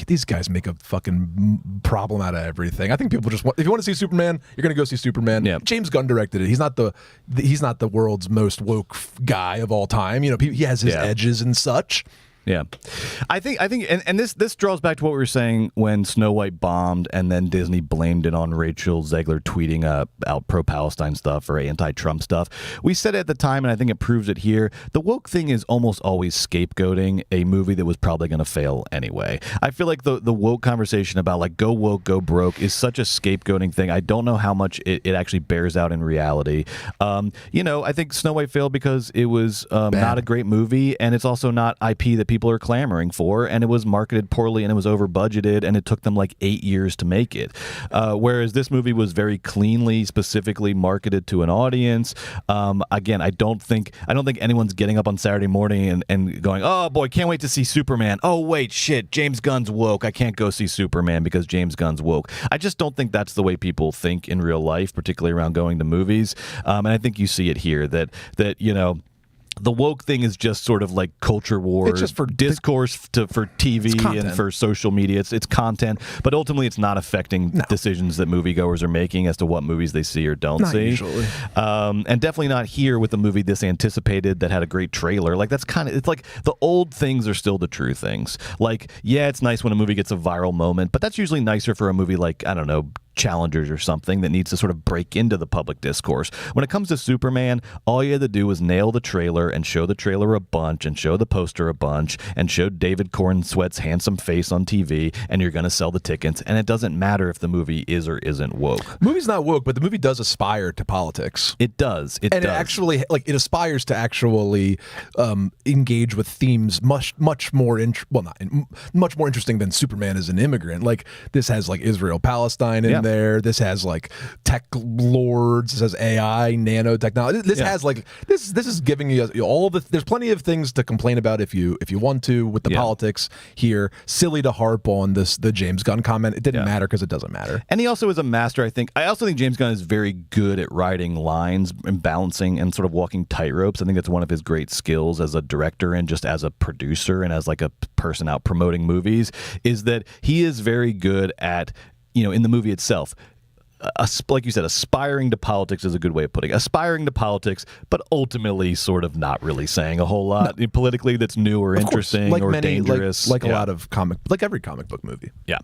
Speaker 2: These guys make a fucking problem out of everything. I think people just want, if you want to see Superman, you're going to go see Superman.
Speaker 1: Yeah.
Speaker 2: James Gunn directed it. He's not the world's most woke guy of all time. You know, he has his edges and such.
Speaker 1: Yeah, I think, and this draws back to what we were saying when Snow White bombed, and then Disney blamed it on Rachel Zegler tweeting out pro-Palestine stuff or anti-Trump stuff. We said it at the time, and I think it proves it here. The woke thing is almost always scapegoating a movie that was probably going to fail anyway. I feel like the woke conversation about like go woke, go broke is such a scapegoating thing. I don't know how much it actually bears out in reality. I think Snow White failed because it was not a great movie, and it's also not IP that people are clamoring for, and it was marketed poorly, and it was over budgeted, and it took them like 8 years to make it. Whereas this movie was very cleanly, specifically marketed to an audience. Again, I don't think anyone's getting up on Saturday morning and going, oh boy, can't wait to see Superman. Oh wait, shit, James Gunn's woke. I can't go see Superman because James Gunn's woke. I just don't think that's the way people think in real life, particularly around going to movies. And I think you see it here that the woke thing is just sort of like culture war. It's just for discourse for TV and for social media. It's content, but ultimately it's not affecting decisions that moviegoers are making as to what movies they see or don't see. Usually. And definitely not here with a movie this anticipated that had a great trailer. Like it's like the old things are still the true things. Like, yeah, it's nice when a movie gets a viral moment, but that's usually nicer for a movie like, I don't know, Challengers or something that needs to sort of break into the public discourse. When it comes to Superman, all you had to do was nail the trailer and show the trailer a bunch and show the poster a bunch and show David Cornsweat's handsome face on TV, and you're going to sell the tickets. And it doesn't matter if the movie is or isn't woke.
Speaker 2: Movie's not woke, but the movie does aspire to politics.
Speaker 1: It does. It
Speaker 2: actually, like, it aspires to actually engage with themes much more much more interesting than Superman as an immigrant. Like, this has like Israel-Palestine in there. This has like tech lords. This has AI, nanotechnology. This has like this is giving you all of the. There's plenty of things to complain about if you want to with the politics here. Silly to harp on the James Gunn comment. It didn't matter because it doesn't matter.
Speaker 1: And he also is a master. I also think James Gunn is very good at writing lines and balancing and sort of walking tightropes. I think that's one of his great skills as a director and just as a producer and as like a person out promoting movies, is that he is very good at, in the movie itself, like you said, aspiring to politics is a good way of putting it. Aspiring to politics, but ultimately sort of not really saying a whole lot politically that's new or interesting or dangerous.
Speaker 2: Like a lot of every comic book movie.
Speaker 1: Yeah.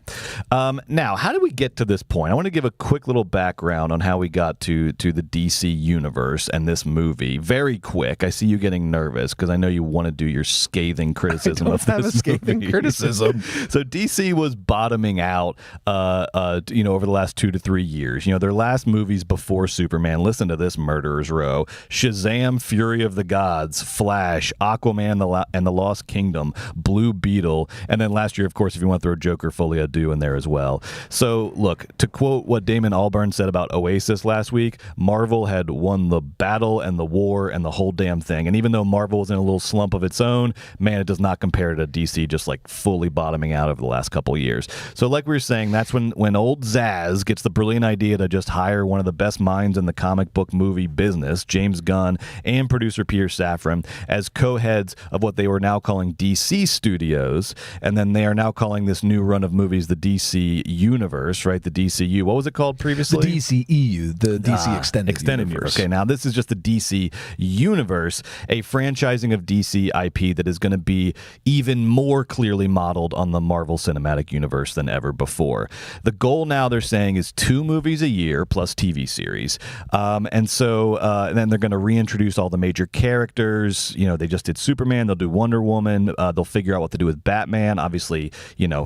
Speaker 1: Now, how did we get to this point? I want to give a quick little background on how we got to the DC universe and this movie. Very quick. I see you getting nervous because I know you want to do your scathing criticism of this movie.
Speaker 2: Criticism.
Speaker 1: So DC was bottoming out, over the last 2 to 3 years. Their last movies before Superman, listen to this murderer's row: Shazam, Fury of the Gods, Flash, Aquaman and the Lost Kingdom, Blue Beetle, and then last year, of course, if you want to throw Joker Folie à Deux in there as well. So look, to quote what Damon Albarn said about Oasis last week, Marvel had won the battle and the war and the whole damn thing. And even though Marvel was in a little slump of its own, man, it does not compare to DC just like fully bottoming out over the last couple of years. So like we were saying, that's when old Zaz gets the brilliant idea to just hire one of the best minds in the comic book movie business, James Gunn, and producer Peter Safran, as co-heads of what they were now calling DC Studios, and then they are now calling this new run of movies the DC Universe, right? The DCU. What was it called previously?
Speaker 2: The DCEU, the DC Extended Universe.
Speaker 1: Okay, now this is just the DC Universe, a franchising of DC IP that is going to be even more clearly modeled on the Marvel Cinematic Universe than ever before. The goal now, they're saying, is 2 movies a year plus TV series. And then they're going to reintroduce all the major characters. They just did Superman. They'll do Wonder Woman. They'll figure out what to do with Batman. Obviously,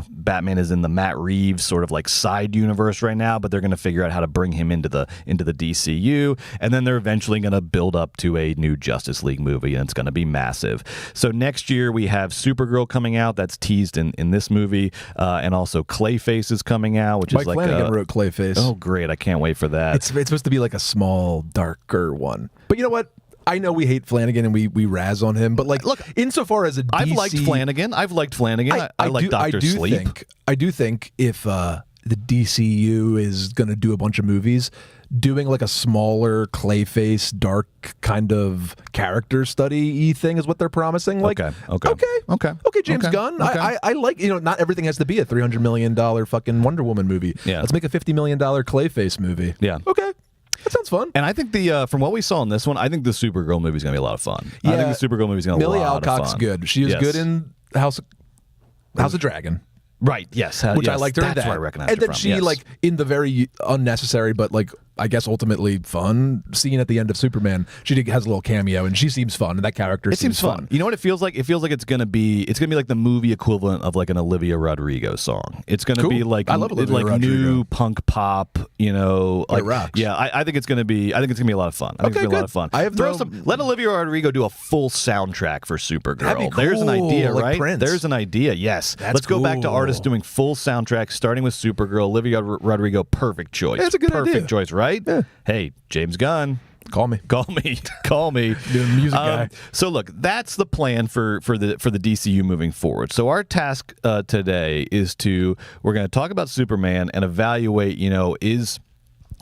Speaker 1: Batman is in the Matt Reeves sort of like side universe right now, but they're going to figure out how to bring him into the DCU. And then they're eventually going to build up to a new Justice League movie, and it's going to be massive. So next year we have Supergirl coming out. That's teased in this movie. And also Clayface is coming out, which
Speaker 2: Mike
Speaker 1: is like
Speaker 2: Flanagan wrote Clayface.
Speaker 1: Oh, great. I can't wait for that.
Speaker 2: It's supposed to be like a small, darker one. But you know what? I know we hate Flanagan and we razz on him, but like,
Speaker 1: Look,
Speaker 2: insofar as a DC,
Speaker 1: I've liked Flanagan. I like Dr. Sleep.
Speaker 2: I do think if the DCU is going to do a bunch of movies, doing like a smaller Clayface, dark kind of character study thing is what they're promising. Like, okay, James Gunn.
Speaker 1: Okay.
Speaker 2: I like, not everything has to be a $300 million fucking Wonder Woman movie.
Speaker 1: Yeah.
Speaker 2: Let's make a $50 million Clayface movie.
Speaker 1: Yeah.
Speaker 2: Okay. That sounds fun.
Speaker 1: And I think from what we saw in this one, I think the Supergirl movie is going to be a lot of fun.
Speaker 2: Yeah.
Speaker 1: I think the Supergirl movie is going to be a
Speaker 2: Millie
Speaker 1: lot
Speaker 2: Alcock's
Speaker 1: of fun.
Speaker 2: good. She is good in House of Dragon.
Speaker 1: Right, yes.
Speaker 2: Which I
Speaker 1: yes,
Speaker 2: liked her in
Speaker 1: that's
Speaker 2: that.
Speaker 1: where I recognize
Speaker 2: and
Speaker 1: her
Speaker 2: then
Speaker 1: from,
Speaker 2: she,
Speaker 1: yes.
Speaker 2: like, in the very unnecessary, but, like, I guess ultimately fun scene at the end of Superman, has a little cameo, and she seems fun, and that character
Speaker 1: seems fun. You know what it feels like? It feels like it's gonna be like the movie equivalent of like an Olivia Rodrigo song. It's gonna be like
Speaker 2: I love Olivia Rodrigo.
Speaker 1: New punk pop. Like
Speaker 2: it rocks.
Speaker 1: Yeah, I think it's gonna be. I think it's gonna be a lot of fun. I think it's gonna be a lot of fun.
Speaker 2: I have
Speaker 1: let Olivia Rodrigo do a full soundtrack for Supergirl.
Speaker 2: That'd be
Speaker 1: There's an
Speaker 2: cool,
Speaker 1: idea,
Speaker 2: like
Speaker 1: right?
Speaker 2: Prince.
Speaker 1: There's an idea. Yes.
Speaker 2: That's
Speaker 1: Let's go back to
Speaker 2: cool.
Speaker 1: artists doing full soundtracks, starting with Supergirl. Olivia Rodrigo, perfect choice.
Speaker 2: That's a good
Speaker 1: perfect
Speaker 2: idea.
Speaker 1: choice, right?
Speaker 2: Yeah.
Speaker 1: Hey, James Gunn.
Speaker 2: Call me.
Speaker 1: Call me.
Speaker 2: You're a music guy.
Speaker 1: So look, that's the plan for the DCU moving forward. So our task today is we're going to talk about Superman and evaluate,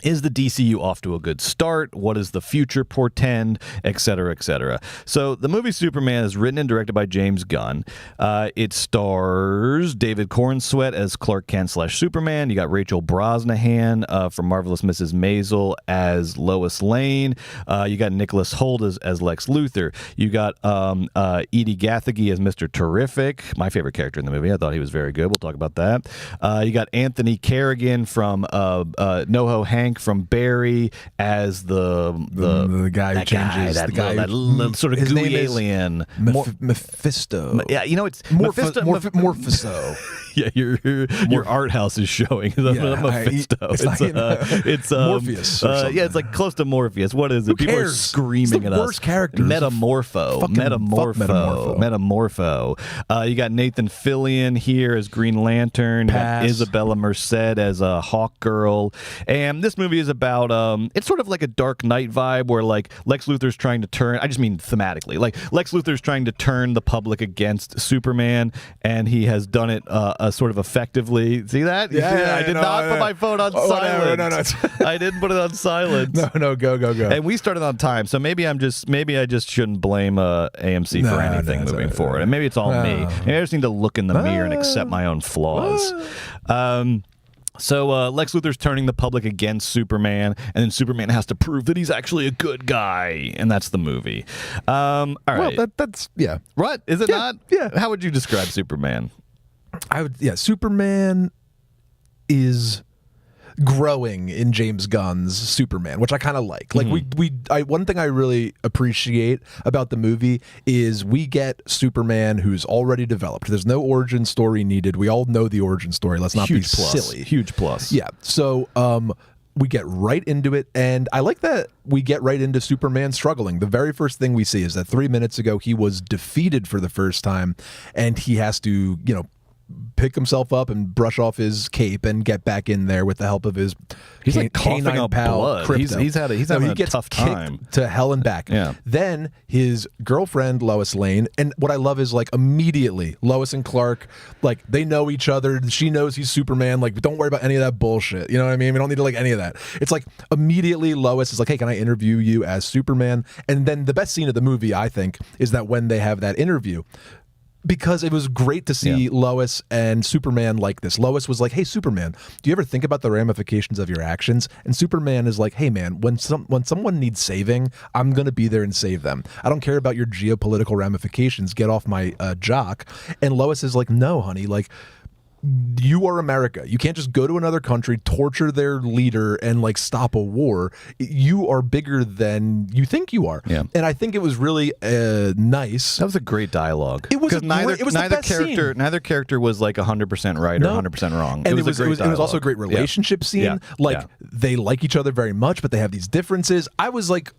Speaker 1: is the DCU off to a good start? What does the future portend? Et cetera, et cetera. So the movie Superman is written and directed by James Gunn. It stars David Cornsweet as Clark Kent / Superman. You got Rachel Brosnahan from Marvelous Mrs. Maisel as Lois Lane. You got Nicholas Hoult as Lex Luthor. You got Edie Gathegi as Mr. Terrific, my favorite character in the movie. I thought he was very good. We'll talk about that. You got Anthony Carrigan from NoHo Hank from Barry as the
Speaker 2: guy who changes.
Speaker 1: that sort of
Speaker 2: his
Speaker 1: gooey
Speaker 2: name is
Speaker 1: alien.
Speaker 2: Mephisto.
Speaker 1: Yeah, it's
Speaker 2: Morphiso.
Speaker 1: Yeah, your art house is showing. Mephisto. It's
Speaker 2: Morpheus. Or something.
Speaker 1: Yeah, it's like close to Morpheus. What is it? People
Speaker 2: cares?
Speaker 1: are screaming
Speaker 2: It's the
Speaker 1: at us.
Speaker 2: worst characters.
Speaker 1: Metamorpho.
Speaker 2: Fuck Metamorpho.
Speaker 1: You got Nathan Fillion here as Green Lantern. You got Isabella Merced as a Hawk Girl. And this movie is about it's sort of like a Dark Knight vibe where like Lex Luthor's trying to turn, I just mean thematically, like Lex Luthor's trying to turn the public against Superman, and he has done it sort of effectively. See that?
Speaker 2: Yeah,
Speaker 1: I did not put my phone on silent.
Speaker 2: No.
Speaker 1: I didn't put it on silent.
Speaker 2: No, go.
Speaker 1: And we started on time, so maybe I just shouldn't blame AMC for anything moving forward. And maybe it's all me. Maybe I just need to look in the mirror and accept my own flaws. So Lex Luthor's turning the public against Superman, and then Superman has to prove that he's actually a good guy, and that's the movie. All right.
Speaker 2: Well, that's yeah.
Speaker 1: What? Is it not?
Speaker 2: Yeah.
Speaker 1: How would you describe Superman?
Speaker 2: Superman is growing in James Gunn's Superman, which I kind of like. Like one thing I really appreciate about the movie is we get Superman who's already developed. There's no origin story needed. We all know the origin story. Let's not be silly.
Speaker 1: Huge plus.
Speaker 2: Yeah. So we get right into it, and I like that we get right into Superman struggling. The very first thing we see is that 3 minutes ago he was defeated for the first time, and he has to, pick himself up and brush off his cape and get back in there with the help of his
Speaker 1: like coughing up
Speaker 2: pal,
Speaker 1: blood.
Speaker 2: Krypto.
Speaker 1: He's having a tough time.
Speaker 2: To hell and back.
Speaker 1: Yeah.
Speaker 2: Then his girlfriend Lois Lane, and what I love is like immediately Lois and Clark, like they know each other. She knows he's Superman. Like, don't worry about any of that bullshit. You know what I mean? We don't need to like any of that. It's like immediately Lois is like, hey, can I interview you as Superman? And then the best scene of the movie, I think, is that when they have that interview. Because it was great to see Lois and Superman like this. Lois was like, hey, Superman, do you ever think about the ramifications of your actions? And Superman is like, hey, man, when someone needs saving, I'm going to be there and save them. I don't care about your geopolitical ramifications. Get off my jock. And Lois is like, no, honey, like, you are America. You can't just go to another country, torture their leader, and like stop a war. You are bigger than you think you are.
Speaker 1: Yeah.
Speaker 2: And I think it was really nice.
Speaker 1: That was a great dialogue.
Speaker 2: It was
Speaker 1: neither
Speaker 2: the best
Speaker 1: character
Speaker 2: scene.
Speaker 1: Neither character was like 100% right or 100% wrong.
Speaker 2: And
Speaker 1: it was
Speaker 2: also a great relationship scene.
Speaker 1: Yeah.
Speaker 2: Like they like each other very much, but they have these differences. I was like,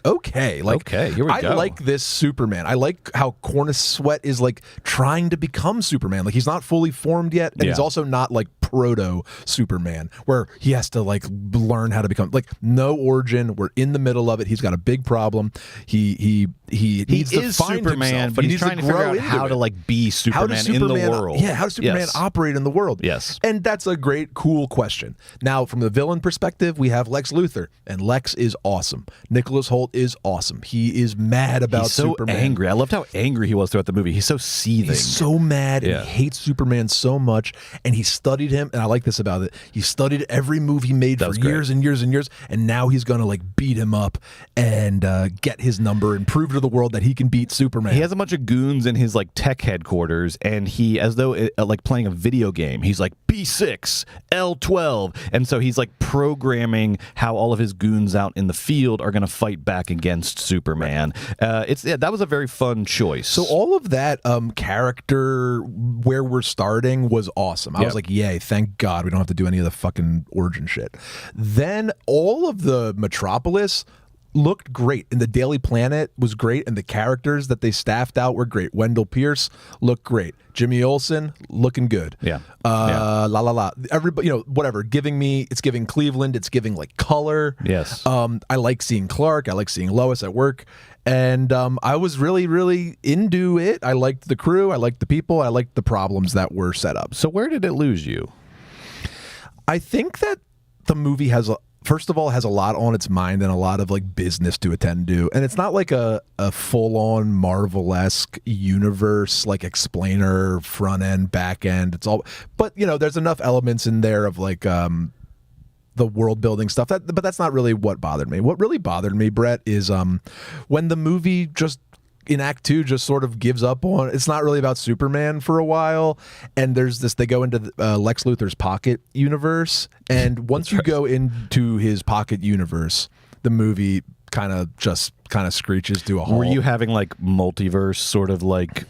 Speaker 2: okay, like
Speaker 1: okay, here we
Speaker 2: I
Speaker 1: go.
Speaker 2: like this Superman. I like how Cornsweet is like trying to become Superman. Like he's not fully formed yet, and he's also not like proto Superman, where he has to like learn how to become like no origin. We're in the middle of it. He's got a big problem. He needs to
Speaker 1: is
Speaker 2: find
Speaker 1: Superman,
Speaker 2: himself.
Speaker 1: but
Speaker 2: He
Speaker 1: he's
Speaker 2: needs
Speaker 1: trying to figure out
Speaker 2: grow
Speaker 1: how
Speaker 2: into
Speaker 1: to
Speaker 2: it.
Speaker 1: like be Superman in the world.
Speaker 2: Yeah, how does Superman
Speaker 1: Yes.
Speaker 2: operate in the world?
Speaker 1: Yes.
Speaker 2: And that's a great, cool question. Now, from the villain perspective, we have Lex Luthor, and Lex is awesome. Nicholas Hoult is awesome. He is mad about
Speaker 1: He's so
Speaker 2: Superman.
Speaker 1: angry. I loved how angry he was throughout the movie. He's so seething.
Speaker 2: He's so mad and
Speaker 1: Yeah.
Speaker 2: he hates Superman so much, and he studied him, and I like this about it. He studied every move he made for
Speaker 1: was great.
Speaker 2: years and years and years, and now he's gonna like beat him up and get his number and prove to the world that he can beat Superman.
Speaker 1: He has a bunch of goons in his like tech headquarters, and he, as though like playing a video game, he's like B6, L12, and so he's like programming how all of his goons out in the field are going to fight back against Superman. That was a very fun choice.
Speaker 2: So all of that character where we're starting was awesome. I was like, yay, thank God we don't have to do any of the fucking origin shit. Then all of the Metropolis looked great, and the Daily Planet was great, and the characters that they staffed out were great. Wendell Pierce looked great. Jimmy Olsen looking good.
Speaker 1: Yeah.
Speaker 2: La la la. Everybody, whatever. It's giving Cleveland. It's giving like color.
Speaker 1: Yes.
Speaker 2: I like seeing Clark. I like seeing Lois at work. And I was really, really into it. I liked the crew. I liked the people. I liked the problems that were set up.
Speaker 1: So where did it lose you?
Speaker 2: I think that the movie first of all, has a lot on its mind and a lot of like business to attend to. And it's not like a full-on Marvel-esque universe, like explainer, front end, back end. It's all, but there's enough elements in there of like the world building stuff. But that's not really what bothered me. What really bothered me, Brett, is when the movie just in Act 2 just sort of gives up on, it's not really about Superman for a while, and they go into Lex Luthor's pocket universe, and once you go into his pocket universe, the movie kind of screeches to a halt.
Speaker 1: Were you having like multiverse sort of like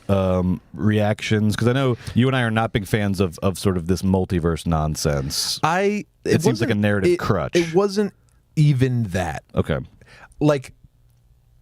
Speaker 1: reactions? Because I know you and I are not big fans of sort of this multiverse nonsense. It seems like a narrative crutch.
Speaker 2: It wasn't even that.
Speaker 1: Okay.
Speaker 2: Like,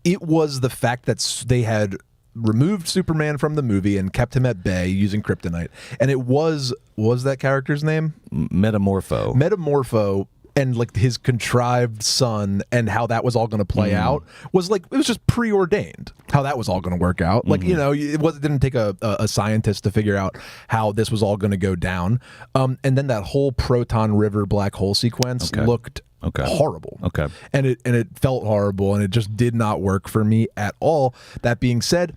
Speaker 2: it was the fact that they had removed Superman from the movie and kept him at bay using kryptonite. And it was that character's name? Metamorpho, and like his contrived son and how that was all going to play out was like, it was just preordained how that was all going to work out. Like, it didn't take a scientist to figure out how this was all going to go down. And then that whole Proton River black hole sequence looked horrible.
Speaker 1: Okay.
Speaker 2: And it felt horrible, and it just did not work for me at all. That being said,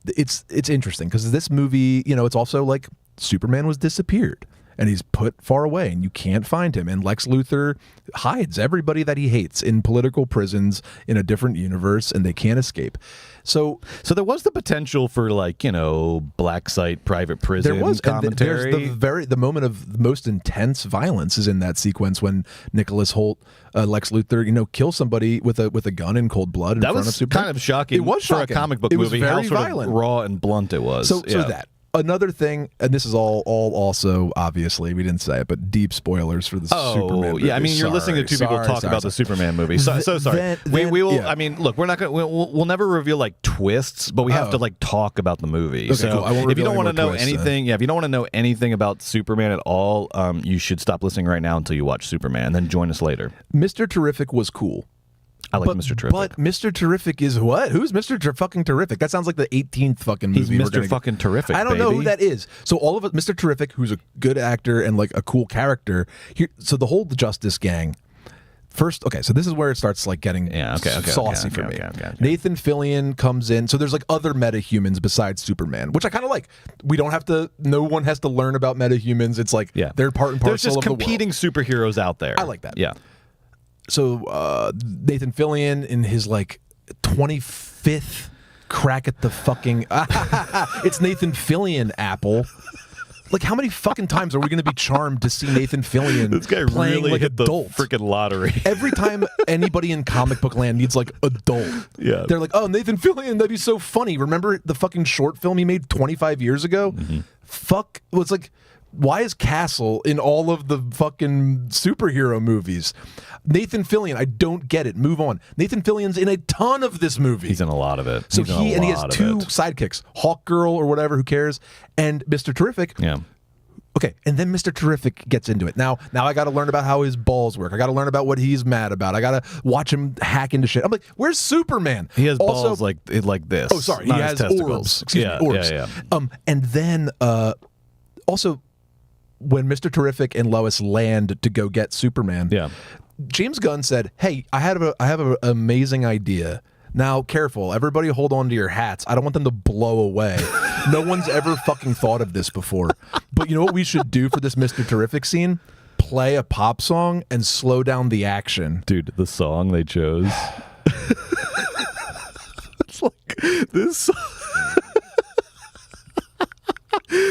Speaker 2: it's interesting because this movie, it's also like Superman was disappeared and he's put far away and you can't find him, and Lex Luthor hides everybody that he hates in political prisons in a different universe, and they can't escape. So
Speaker 1: there was the potential for like, black site private prison
Speaker 2: there was
Speaker 1: commentary.
Speaker 2: And there's the moment of the most intense violence is in that sequence when Nicholas Hoult, Lex Luthor, kills somebody with a gun in cold blood in front of Superman.
Speaker 1: That was kind of shocking.
Speaker 2: It was shocking
Speaker 1: for a comic book
Speaker 2: it was
Speaker 1: movie.
Speaker 2: very
Speaker 1: How sort
Speaker 2: violent.
Speaker 1: of raw and blunt it was.
Speaker 2: So that. Another thing, and this is all also, obviously, we didn't say it, but deep spoilers for the Superman movie.
Speaker 1: Yeah, I mean, you're listening to two people talk about the Superman movie. So sorry. We will,
Speaker 2: yeah.
Speaker 1: I mean, look, we're not going to, we'll never reveal like twists, but we have to like talk about the movie.
Speaker 2: Okay,
Speaker 1: so
Speaker 2: cool. I won't
Speaker 1: if you
Speaker 2: reveal
Speaker 1: don't want to
Speaker 2: any more
Speaker 1: know
Speaker 2: twists,
Speaker 1: anything, if you don't want to know anything about Superman at all, you should stop listening right now until you watch Superman, and then join us later.
Speaker 2: Mr. Terrific was cool.
Speaker 1: I like Mr. Terrific.
Speaker 2: But Mr. Terrific is what? Who's Mr. fucking Terrific? That sounds like the 18th fucking movie.
Speaker 1: He's Mr. fucking Terrific,
Speaker 2: I don't know who
Speaker 1: baby.
Speaker 2: that is. So all of it, Mr. Terrific, who's a good actor and like a cool character. So the whole Justice Gang. First, so this is where it starts like getting saucy for me. Nathan Fillion comes in. So there's like other metahumans besides Superman, which I kind of like. We don't have to, no one has to learn about metahumans. It's like they're part and parcel
Speaker 1: There's just
Speaker 2: of the world.
Speaker 1: competing superheroes out there.
Speaker 2: I like that.
Speaker 1: Yeah.
Speaker 2: So Nathan Fillion in his like 25th crack at the fucking it's Nathan Fillion, Apple. Like, how many fucking times are we going to be charmed to see Nathan Fillion
Speaker 1: This guy
Speaker 2: playing
Speaker 1: really
Speaker 2: like
Speaker 1: hit
Speaker 2: adult?
Speaker 1: the freaking lottery.
Speaker 2: Every time anybody in comic book land needs like adult, they're like, "Oh, Nathan Fillion, that'd be so funny." Remember the fucking short film he made 25 years ago? Fuck, well, it's like, why is Castle in all of the fucking superhero movies? Nathan Fillion, I don't get it. Move on. Nathan Fillion's in a ton of this movie.
Speaker 1: He's in a lot of it.
Speaker 2: So he has two sidekicks, Hawk Girl or whatever, who cares, and Mr. Terrific, Okay, and then Mr. Terrific gets into it. Now I got to learn about how his balls work. I got to learn about what he's mad about. I got to watch him hack into shit. I'm like, where's Superman?
Speaker 1: He has
Speaker 2: also,
Speaker 1: balls like this.
Speaker 2: Oh, sorry,
Speaker 1: not
Speaker 2: he
Speaker 1: his
Speaker 2: has
Speaker 1: testicles.
Speaker 2: orbs. Excuse me, orbs.
Speaker 1: Yeah.
Speaker 2: And then also when Mr. Terrific and Lois land to go get Superman, James Gunn said, "Hey, I have an amazing idea. Now, careful. Everybody hold on to your hats. I don't want them to blow away. No one's ever fucking thought of this before. But you know what we should do for this Mr. Terrific scene? Play a pop song and slow down the action."
Speaker 1: Dude, the song they chose. It's like this.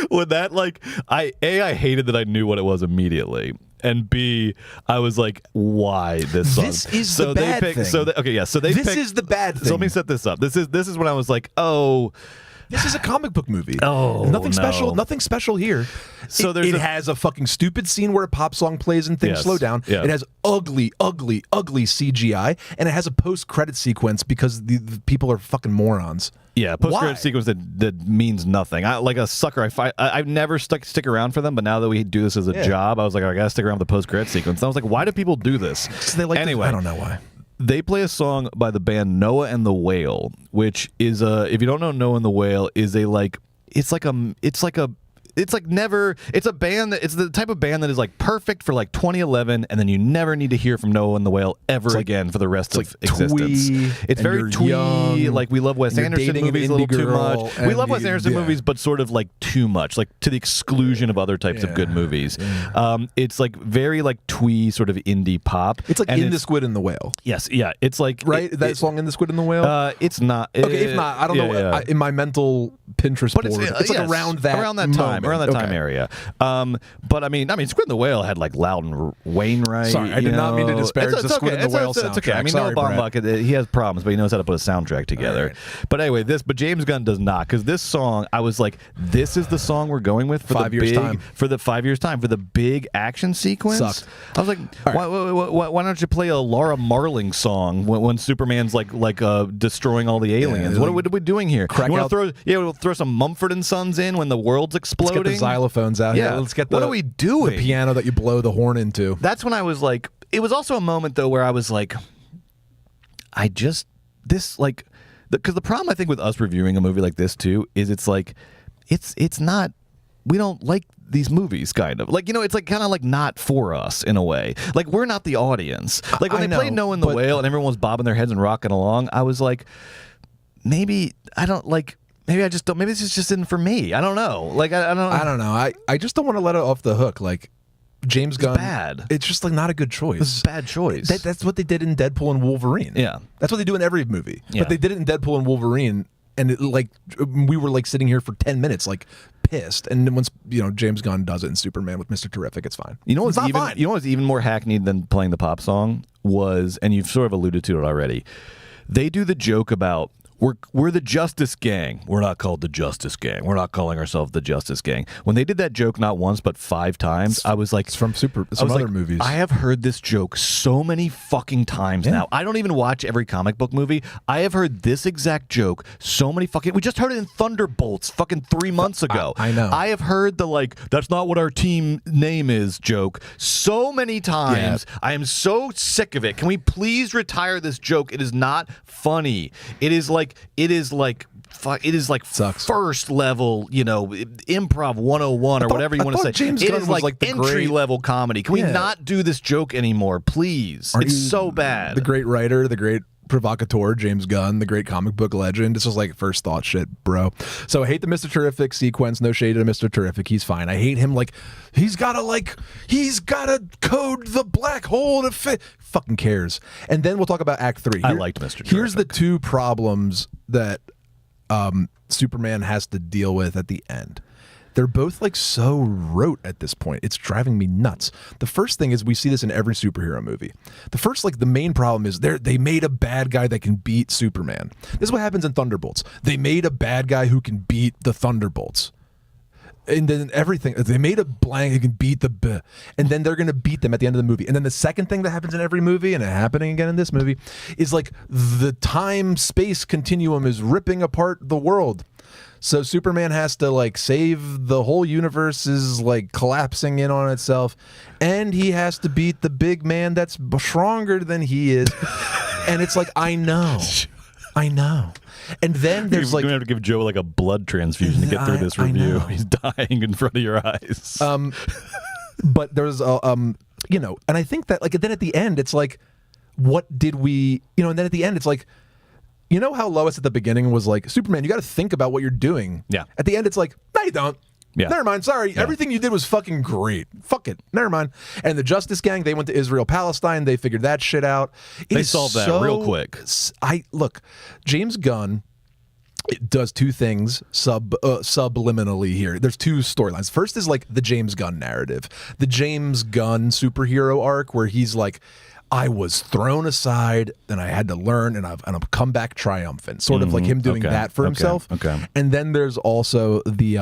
Speaker 1: When that, like, I hated that I knew what it was immediately. And B, I was like, why this song?
Speaker 2: This is the bad thing.
Speaker 1: So they
Speaker 2: This is the bad thing.
Speaker 1: So let me set this up. This is when I was like, oh,
Speaker 2: this is a comic book movie.
Speaker 1: Oh,
Speaker 2: nothing
Speaker 1: no.
Speaker 2: special. Nothing special here.
Speaker 1: So
Speaker 2: it has a fucking stupid scene where a pop song plays and things slow down.
Speaker 1: Yeah.
Speaker 2: It has ugly CGI, and it has a post-credit sequence because the people are fucking morons.
Speaker 1: Yeah, post-credit
Speaker 2: Why?
Speaker 1: sequence that means nothing. I like a sucker. I've never stick around for them, but now that we do this as a job, I was like, I gotta stick around with the post-credit sequence. And I was like, why do people do this?
Speaker 2: They like
Speaker 1: anyway,
Speaker 2: I don't know why.
Speaker 1: They play a song by the band Noah and the Whale, which is if you don't know Noah and the Whale, is it's a band it's the type of band that is like perfect for like 2011, and then you never need to hear from Noah and the Whale ever again for the rest of existence. It's very twee. Like, we love Wes Anderson movies a little too much. We love Wes Anderson movies, but sort of like too much, like to the exclusion of other types of good movies. It's like very like twee sort of indie pop.
Speaker 2: It's like In the Squid and the Whale.
Speaker 1: Yes, yeah. It's like
Speaker 2: that song In the Squid and the Whale.
Speaker 1: It's not.
Speaker 2: Okay, if not, I don't know. In my mental Pinterest board, it's like around that
Speaker 1: time area. But I mean, Squid and the Whale had like Loudon Wainwright.
Speaker 2: Sorry, I did not mean to disparage the Squid and the Whale soundtrack.
Speaker 1: It's okay. I mean,
Speaker 2: Sorry,
Speaker 1: Noah Baumbach, he has problems, but he knows how to put a soundtrack together.
Speaker 2: Right.
Speaker 1: But anyway, but James Gunn does not, because this song, I was like, this is the song we're going with for
Speaker 2: 5 years time.
Speaker 1: For the 5 years time for the big action sequence.
Speaker 2: Sucked.
Speaker 1: I was like, why don't you play a Laura Marling song when Superman's like destroying all the aliens? What are we doing here? You want to throw some Mumford and Sons in when the world's exploding?
Speaker 2: Let's get the xylophones out here. Let's get
Speaker 1: what are we doing?
Speaker 2: The piano that you blow the horn into.
Speaker 1: That's when I was like, it was also a moment though where I was like, because the problem I think with us reviewing a movie like this too is it's like, it's not, we don't like these movies, kind of like, it's like kind of like not for us in a way. Like, we're not the audience. Like when they played Noah and the Whale and everyone was bobbing their heads and rocking along, I was like, maybe this is just in for me. I don't know. Like, I don't
Speaker 2: know. I just don't want to let it off the hook. Like, James Gunn,
Speaker 1: bad.
Speaker 2: It's just like not a good choice.
Speaker 1: It's a bad choice.
Speaker 2: That's what they did in Deadpool and Wolverine.
Speaker 1: Yeah,
Speaker 2: that's what they do in every movie.
Speaker 1: Yeah.
Speaker 2: But they did it in Deadpool and Wolverine, and we were like sitting here for 10 minutes, like pissed. And then once James Gunn does it in Superman with Mr. Terrific, it's fine.
Speaker 1: You know what's even more hackneyed than playing the pop song was, and you've sort of alluded to it already. They do the joke about, we're the Justice Gang. We're not called the Justice Gang. We're not calling ourselves the Justice Gang. When they did that joke not once but 5 times, I was like,
Speaker 2: it's from other movies.
Speaker 1: I have heard this joke so many fucking times now. I don't even watch every comic book movie. I have heard this exact joke so many fucking. We just heard it in Thunderbolts fucking 3 months ago.
Speaker 2: I know.
Speaker 1: I have heard the that's not what our team name is joke so many times. Yeah. I am so sick of it. Can we please retire this joke? It is not funny. It is like
Speaker 2: Sucks.
Speaker 1: First level, improv 101 or whatever you want to say.
Speaker 2: James Gunn
Speaker 1: is
Speaker 2: was
Speaker 1: like
Speaker 2: the
Speaker 1: entry level comedy. Can we not do this joke anymore, please? It's so bad.
Speaker 2: The great writer, the great provocateur, James Gunn, the great comic book legend. This was like first thought shit, bro. So I hate the Mr. Terrific sequence. No shade to Mr. Terrific. He's fine. I hate him he's gotta code the black hole to fit. Fucking cares. And then we'll talk about Act 3.
Speaker 1: I liked Mr. Terrific.
Speaker 2: Here's the 2 problems that Superman has to deal with at the end. They're both so rote at this point. It's driving me nuts. The first thing is, we see this in every superhero movie. The first, the main problem is they made a bad guy that can beat Superman. This is what happens in Thunderbolts. They made a bad guy who can beat the Thunderbolts. And then everything, they made a blank who can beat the and then they're going to beat them at the end of the movie. And then the second thing that happens in every movie, and it's happening again in this movie, is the time-space continuum is ripping apart the world. So Superman has to like save the whole universe is like collapsing in on itself, and he has to beat the big man that's stronger than he is. And it's like, I know. And then there's
Speaker 1: You're
Speaker 2: like,
Speaker 1: gonna have to give Joe like a blood transfusion to get through this review.
Speaker 2: know.
Speaker 1: He's dying in front of your eyes.
Speaker 2: but there's and I think that like then at the end it's like, what did we, and then at the end it's like, how Lois at the beginning was like, Superman, you got to think about what you're doing.
Speaker 1: Yeah.
Speaker 2: At the end it's like, no, you don't.
Speaker 1: Yeah.
Speaker 2: Never mind. Sorry. Yeah. Everything you did was fucking great. Fuck it. Never mind. And the Justice Gang, they went to Israel, Palestine. They figured that shit out.
Speaker 1: They solved that real quick.
Speaker 2: Look, James Gunn does two things subliminally here. There's two storylines. First is like the James Gunn narrative, the James Gunn superhero arc, where he's like, I was thrown aside and I had to learn and I've come back triumphant. Sort of like him doing that for himself.
Speaker 1: Okay.
Speaker 2: And then there's also the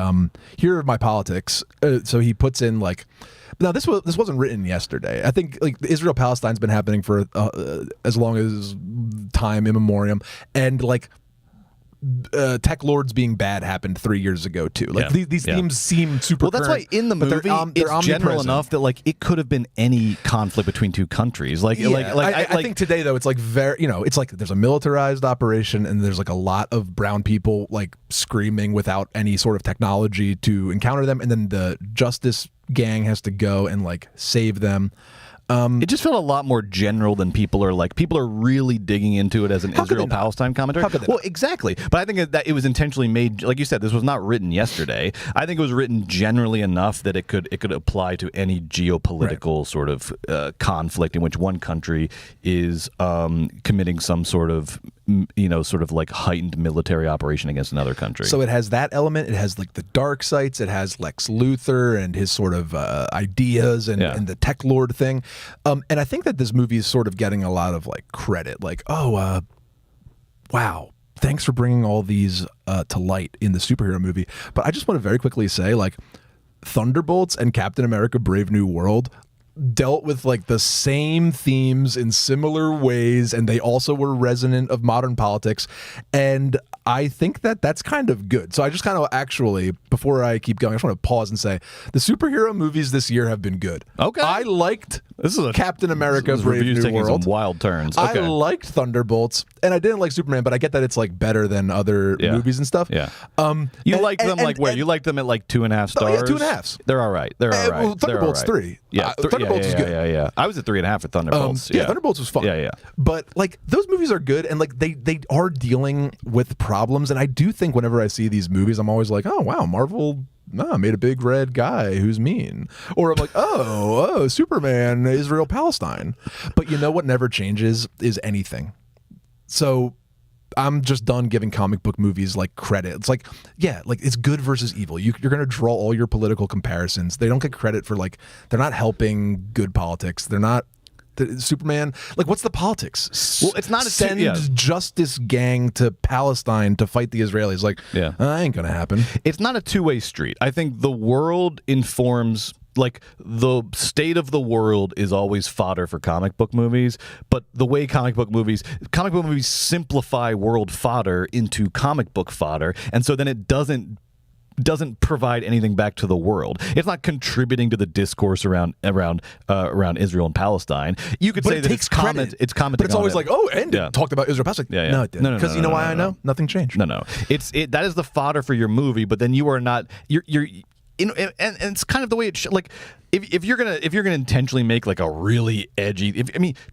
Speaker 2: here are my politics. So he puts in like, now this wasn't written yesterday. I think like Israel Palestine's been happening for as long as time immemorial, and like tech lords being bad happened 3 years ago too. Like these themes seem super.
Speaker 1: Well, that's
Speaker 2: current,
Speaker 1: why in the movie it's general enough that like it could have been any conflict between two countries. I
Speaker 2: think today though it's like very it's like there's a militarized operation and there's like a lot of brown people like screaming without any sort of technology to encounter them, and then the Justice Gang has to go and like save them.
Speaker 1: It just felt a lot more general than people are like. People are really digging into it as an Israel-Palestine commentary. Well, exactly. But I think that it was intentionally made, like you said, this was not written yesterday. I think it was written generally enough that it could apply to any geopolitical sort of conflict in which one country is committing some sort of sort of like heightened military operation against another country.
Speaker 2: So it has that element. It has like the dark sites. It has Lex Luthor and his sort of ideas and the tech lord thing. And I think that this movie is sort of getting a lot of like credit. Like, wow, thanks for bringing all these to light in the superhero movie. But I just want to very quickly say, like, Thunderbolts and Captain America: Brave New World dealt with like the same themes in similar ways, and they also were resonant of modern politics, and I think that that's kind of good. So I just kind of actually, before I keep going, I just want to pause and say the superhero movies this year have been good.
Speaker 1: Okay.
Speaker 2: I liked Captain America: Brave New
Speaker 1: taking
Speaker 2: World.
Speaker 1: Some wild turns. Okay.
Speaker 2: I liked Thunderbolts, and I didn't like Superman, but I get that it's like better than other movies and stuff.
Speaker 1: Yeah. You liked them like where? You liked them at like 2.5 stars?
Speaker 2: Oh yeah, 2.5.
Speaker 1: They're all right. They're all right.
Speaker 2: Well, Thunderbolts 3.
Speaker 1: Yeah,
Speaker 2: Thunderbolts is good.
Speaker 1: Yeah. I was at 3.5 for Thunderbolts.
Speaker 2: Yeah, Thunderbolts was fun.
Speaker 1: Yeah.
Speaker 2: But like those movies are good, and like they are dealing with problems, and I do think whenever I see these movies, I'm always like, oh wow, Marvel made a big red guy who's mean, or I'm like, oh, Superman, Israel, Palestine. But you know what never changes is anything. So I'm just done giving comic book movies like credit. It's like, yeah, like it's good versus evil. You're going to draw all your political comparisons. They don't get credit for like, they're not helping good politics. They're not. Superman, like, what's the politics?
Speaker 1: Well, it's not a
Speaker 2: send Justice Gang to Palestine to fight the Israelis. Like, that ain't gonna happen.
Speaker 1: It's not a two-way street. I think the world informs. Like, the state of the world is always fodder for comic book movies, but the way comic book movies simplify world fodder into comic book fodder, and so then it doesn't provide anything back to the world. It's not contributing to the discourse around Israel and Palestine. You could say that it's commenting.
Speaker 2: But it's always like, it talked about Israel Palestine.
Speaker 1: Yeah.
Speaker 2: No, it didn't. Because you know why I know? Nothing changed.
Speaker 1: No. That is the fodder for your movie, but then you are not. And it's kind of the way it like if you're gonna intentionally make like a really edgy.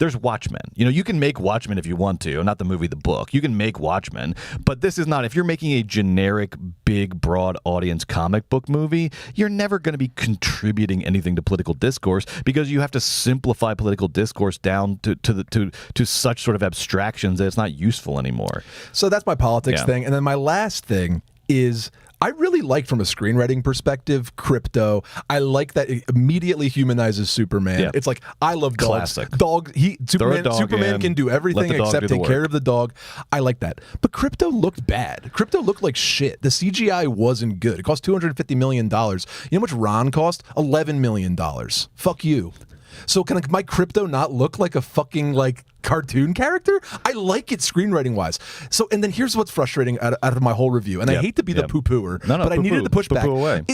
Speaker 1: There's Watchmen. You can make Watchmen if you want to, not the movie, the book. You can make Watchmen, but this is not. If you're making a generic, big, broad audience comic book movie, you're never going to be contributing anything to political discourse because you have to simplify political discourse down to such sort of abstractions that it's not useful anymore.
Speaker 2: So that's my politics thing, and then my last thing is. I really liked, from a screenwriting perspective, Crypto. I like that it immediately humanizes Superman. Yeah. It's like, I love dogs.
Speaker 1: Classic.
Speaker 2: Superman can do everything except take care of the dog. I like that. But Crypto looked bad. Crypto looked like shit. The CGI wasn't good. It cost $250 million. You know how much Ron cost? $11 million. Fuck you. So can my Crypto not look like a fucking like cartoon character. I like it screenwriting wise. So, and then here's what's frustrating out of my whole review, and I hate to be the poo-pooer, but I needed to push back.
Speaker 1: Away.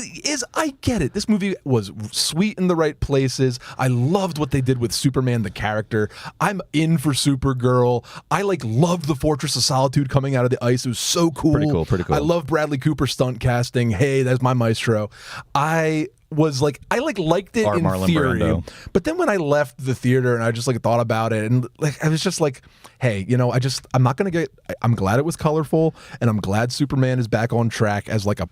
Speaker 2: I get it. This movie was sweet in the right places. I loved what they did with Superman, the character. I'm in for Supergirl. I loved the Fortress of Solitude coming out of the ice. It was so cool.
Speaker 1: Pretty cool.
Speaker 2: I love Bradley Cooper stunt casting. Hey, that's my maestro. I liked it in
Speaker 1: Marlon
Speaker 2: theory,
Speaker 1: Brando.
Speaker 2: but then when I left the theater and I just thought about it, and I was just like, hey, I'm not gonna get. I'm glad it was colorful, and I'm glad Superman is back on track as a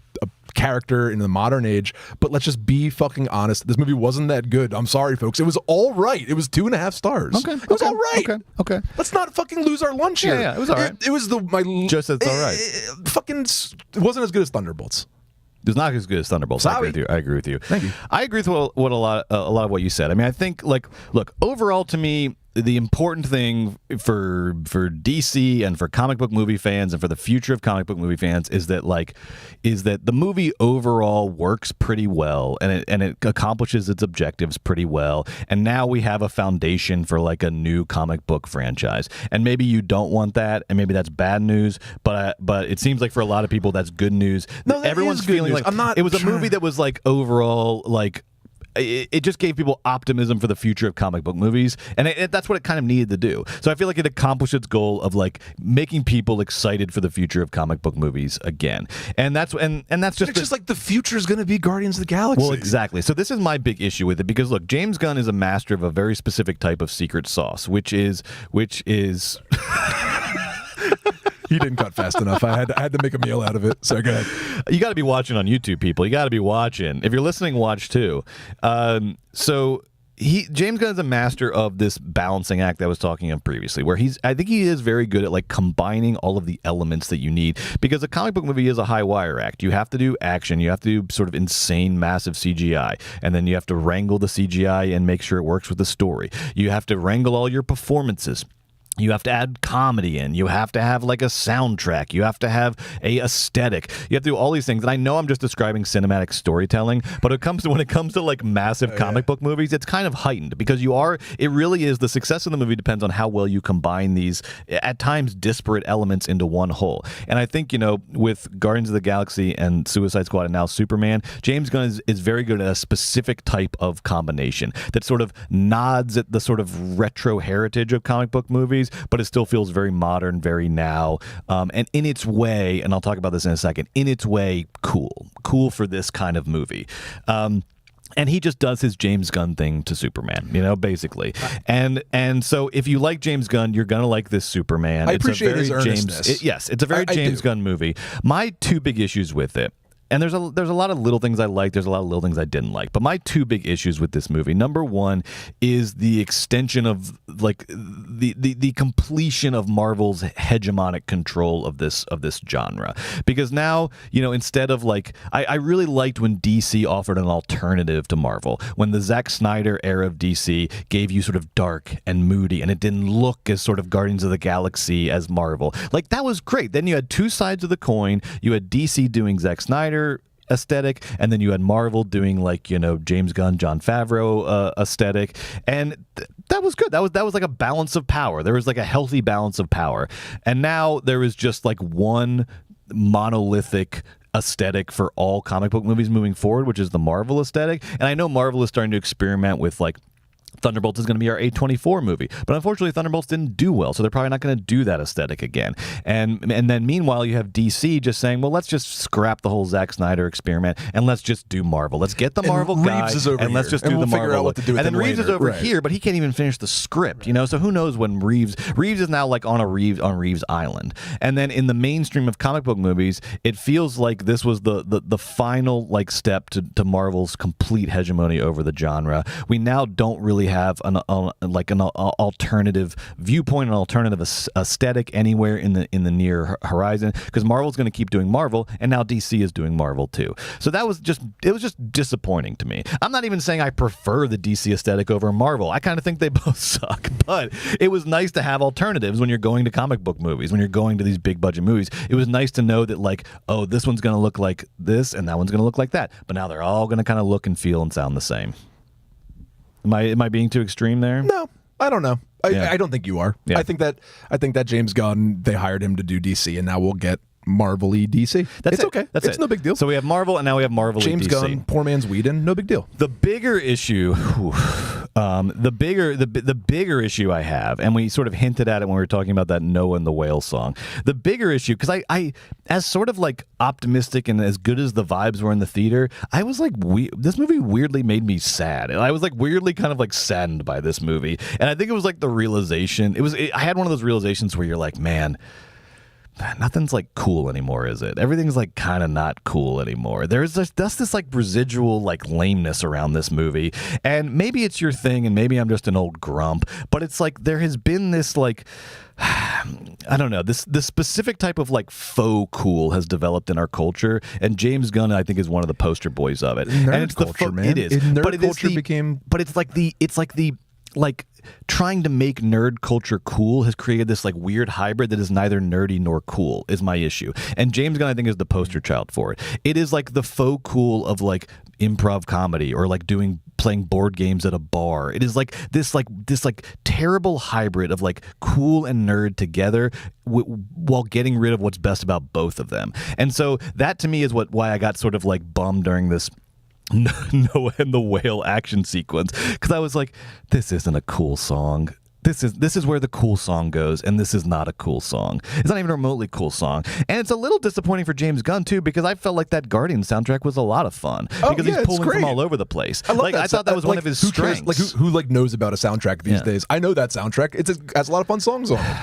Speaker 2: character in the modern age, but let's just be fucking honest. This movie wasn't that good. I'm sorry, folks. It was all right. It was 2.5 stars. It was all right.
Speaker 1: Okay.
Speaker 2: Let's not fucking lose our lunch here.
Speaker 1: Yeah, it was all right.
Speaker 2: It was
Speaker 1: Just said it's all right.
Speaker 2: It wasn't as good as Thunderbolts.
Speaker 1: It's not as good as Thunderbolts. I agree with you.
Speaker 2: Thank you.
Speaker 1: I agree with what a lot of what you said. I mean, I think look, overall to me, the important thing for DC and for comic book movie fans and for the future of comic book movie fans is that the movie overall works pretty well and it accomplishes its objectives pretty well. And now we have a foundation for a new comic book franchise. And maybe you don't want that, and maybe that's bad news. But it seems like for a lot of people that's good news.
Speaker 2: No,
Speaker 1: everyone's feeling
Speaker 2: news.
Speaker 1: it was a movie that was overall it just gave people optimism for the future of comic book movies, and that's what it kind of needed to do. So I feel like it accomplished its goal of making people excited for the future of comic book movies again. And that's just
Speaker 2: the future is going to be Guardians of the Galaxy.
Speaker 1: Well, exactly. So this is my big issue with it, because look, James Gunn is a master of a very specific type of secret sauce, which is.
Speaker 2: He didn't cut fast enough. I had to make a meal out of it. So go ahead.
Speaker 1: You got to be watching on YouTube, people. You got to be watching. If you're listening, watch too. James Gunn is a master of this balancing act that I was talking of previously, where I think he is very good at combining all of the elements that you need, because a comic book movie is a high wire act. You have to do action, you have to do sort of insane, massive CGI, and then you have to wrangle the CGI and make sure it works with the story. You have to wrangle all your performances. You have to add comedy in. You have to have a soundtrack. You have to have a aesthetic. You have to do all these things. And I know I'm just describing cinematic storytelling, but when it comes to massive comic book movies, it's kind of heightened, because it really is, the success of the movie depends on how well you combine these at times disparate elements into one whole. And I think, with Guardians of the Galaxy and Suicide Squad and now Superman, James Gunn is very good at a specific type of combination that sort of nods at the sort of retro heritage of comic book movies, but it still feels very modern, very now, and in its way, and I'll talk about this in a second, in its way, cool for this kind of movie. And he just does his James Gunn thing to Superman, basically. And so if you like James Gunn, you're going to like this Superman.
Speaker 2: I appreciate his earnestness.
Speaker 1: It's a very James Gunn movie. My two big issues with it, and there's a lot of little things I like, there's a lot of little things I didn't like, but my two big issues with this movie, number one is the extension of the completion of Marvel's hegemonic control of this genre. Because now, instead of I really liked when DC offered an alternative to Marvel, when the Zack Snyder era of DC gave you sort of dark and moody, and it didn't look as sort of Guardians of the Galaxy as Marvel. That was great. Then you had two sides of the coin. You had DC doing Zack Snyder aesthetic, and then you had Marvel doing James Gunn, Jon Favreau aesthetic, and that was good. That was like a balance of power. There was a healthy balance of power, and now there is just one monolithic aesthetic for all comic book movies moving forward, which is the Marvel aesthetic. And I know Marvel is starting to experiment with Thunderbolts is going to be our A24 movie, but unfortunately Thunderbolts didn't do well, so they're probably not going to do that aesthetic again. And then meanwhile you have DC just saying, well, let's just scrap the whole Zack Snyder experiment and let's just do Marvel. Let's get the Marvel guy,
Speaker 2: Reeves is over
Speaker 1: and let's just do
Speaker 2: we'll
Speaker 1: the
Speaker 2: figure
Speaker 1: Marvel.
Speaker 2: Out what to do with
Speaker 1: and then Reeves
Speaker 2: later.
Speaker 1: is over
Speaker 2: right.
Speaker 1: here, but he can't even finish the script, So who knows when Reeves is now on Reeves Island. And then in the mainstream of comic book movies, it feels like this was the final step to Marvel's complete hegemony over the genre. We now don't really have an alternative viewpoint, an alternative aesthetic anywhere in the near horizon, because Marvel's going to keep doing Marvel, and now DC is doing Marvel too. So it was just disappointing to me. I'm not even saying I prefer the DC aesthetic over Marvel. I kind of think they both suck, but it was nice to have alternatives when you're going to comic book movies, when you're going to these big budget movies. It was nice to know that oh, this one's going to look like this and that one's going to look like that, but now they're all going to kind of look and feel and sound the same. Am I being too extreme there?
Speaker 2: No. I don't know.
Speaker 1: Yeah.
Speaker 2: I don't think you are.
Speaker 1: Yeah.
Speaker 2: I think that James Gunn, they hired him to do DC, and now we'll get Marvel-y DC. It's okay. It's no big deal.
Speaker 1: So we have Marvel, and now we have Marvel.
Speaker 2: James
Speaker 1: DC.
Speaker 2: Gunn, poor man's Whedon, no big deal.
Speaker 1: The bigger issue, the bigger issue I have, and we sort of hinted at it when we were talking about that Noah and the Whale song. The bigger issue, because I as sort of like optimistic and as good as the vibes were in the theater, I was like, this movie weirdly made me sad. And I was like weirdly kind of like saddened by this movie. And I think it was like the realization. I had one of those realizations where you're like, man, nothing's like cool anymore, is it? Everything's like kind of not cool anymore. There's just this like residual like lameness around this movie, and maybe it's your thing, and maybe I'm just an old grump, but it's like there has been this like I don't know, this specific type of like faux cool has developed in our culture, and James Gunn I think is one of the poster boys of it.
Speaker 2: Nerd
Speaker 1: and it's
Speaker 2: culture, man.
Speaker 1: It is,
Speaker 2: Nerd
Speaker 1: but it
Speaker 2: culture
Speaker 1: is
Speaker 2: became.
Speaker 1: But it's like the trying to make nerd culture cool has created this like weird hybrid that is neither nerdy nor cool is my issue. And James Gunn I think is the poster child for it. It is like the faux cool of like improv comedy or like playing board games at a bar. It is like this terrible hybrid of like cool and nerd together while getting rid of what's best about both of them. And so that to me is why I got sort of like bummed during this Noah and the Whale action sequence, because I was like, this isn't a cool song. This is where the cool song goes, and this is not a cool song. It's not even a remotely cool song. And it's a little disappointing for James Gunn, too, because I felt like that Guardians soundtrack was a lot of fun. Because he's pulling from all over the place. I thought that was one of his strengths.
Speaker 2: Like, who knows about a soundtrack these days? I know that soundtrack. It has a lot of fun songs on it.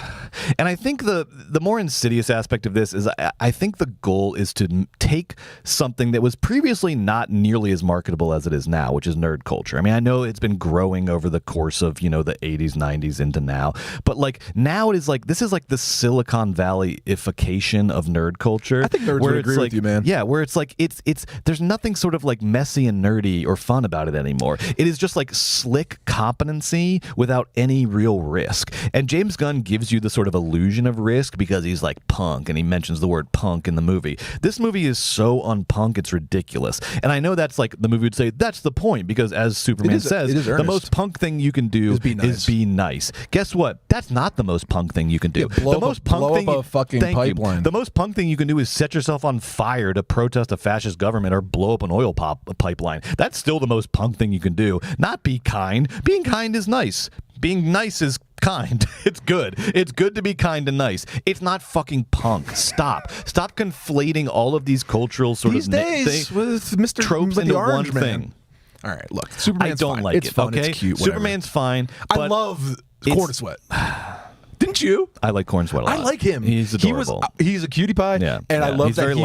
Speaker 1: And I think the more insidious aspect of this is I think the goal is to take something that was previously not nearly as marketable as it is now, which is nerd culture. I mean, I know it's been growing over the course of, the 80s, 90s into now, but like now it is like this is like the Silicon Valley-ification of nerd culture.
Speaker 2: I think nerds would agree with you, man.
Speaker 1: Yeah, where it's like it's there's nothing sort of like messy and nerdy or fun about it anymore. It is just like slick competency without any real risk. And James Gunn gives you the sort of illusion of risk because he's like punk, and he mentions the word punk in the movie. This movie is so unpunk, it's ridiculous. And I know that's like the movie would say that's the point, because as Superman says, the most punk thing you can do is be nice. Guess what? That's not the most punk thing you can do.
Speaker 2: Blow up a fucking pipeline.
Speaker 1: The most punk thing you can do is set yourself on fire to protest a fascist government or blow up an oil pipeline. That's still the most punk thing you can do. Not be kind. Being kind is nice. Being nice is kind. It's good. It's good to be kind and nice. It's not fucking punk. Stop conflating all of these cultural sort
Speaker 2: these
Speaker 1: of
Speaker 2: days with Mr.
Speaker 1: tropes
Speaker 2: with
Speaker 1: into
Speaker 2: the
Speaker 1: one
Speaker 2: Orange Man.
Speaker 1: thing.
Speaker 2: All right, look, Superman's
Speaker 1: I don't
Speaker 2: fine.
Speaker 1: like
Speaker 2: it's
Speaker 1: it.
Speaker 2: Fun,
Speaker 1: Okay,
Speaker 2: it's cute. Whatever.
Speaker 1: Superman's fine.
Speaker 2: I love Corn Sweat. Didn't you?
Speaker 1: I like Corn Sweat a lot.
Speaker 2: I like him.
Speaker 1: He's adorable.
Speaker 2: He's a cutie pie.
Speaker 1: Yeah,
Speaker 2: and I love
Speaker 1: he's
Speaker 2: that
Speaker 1: very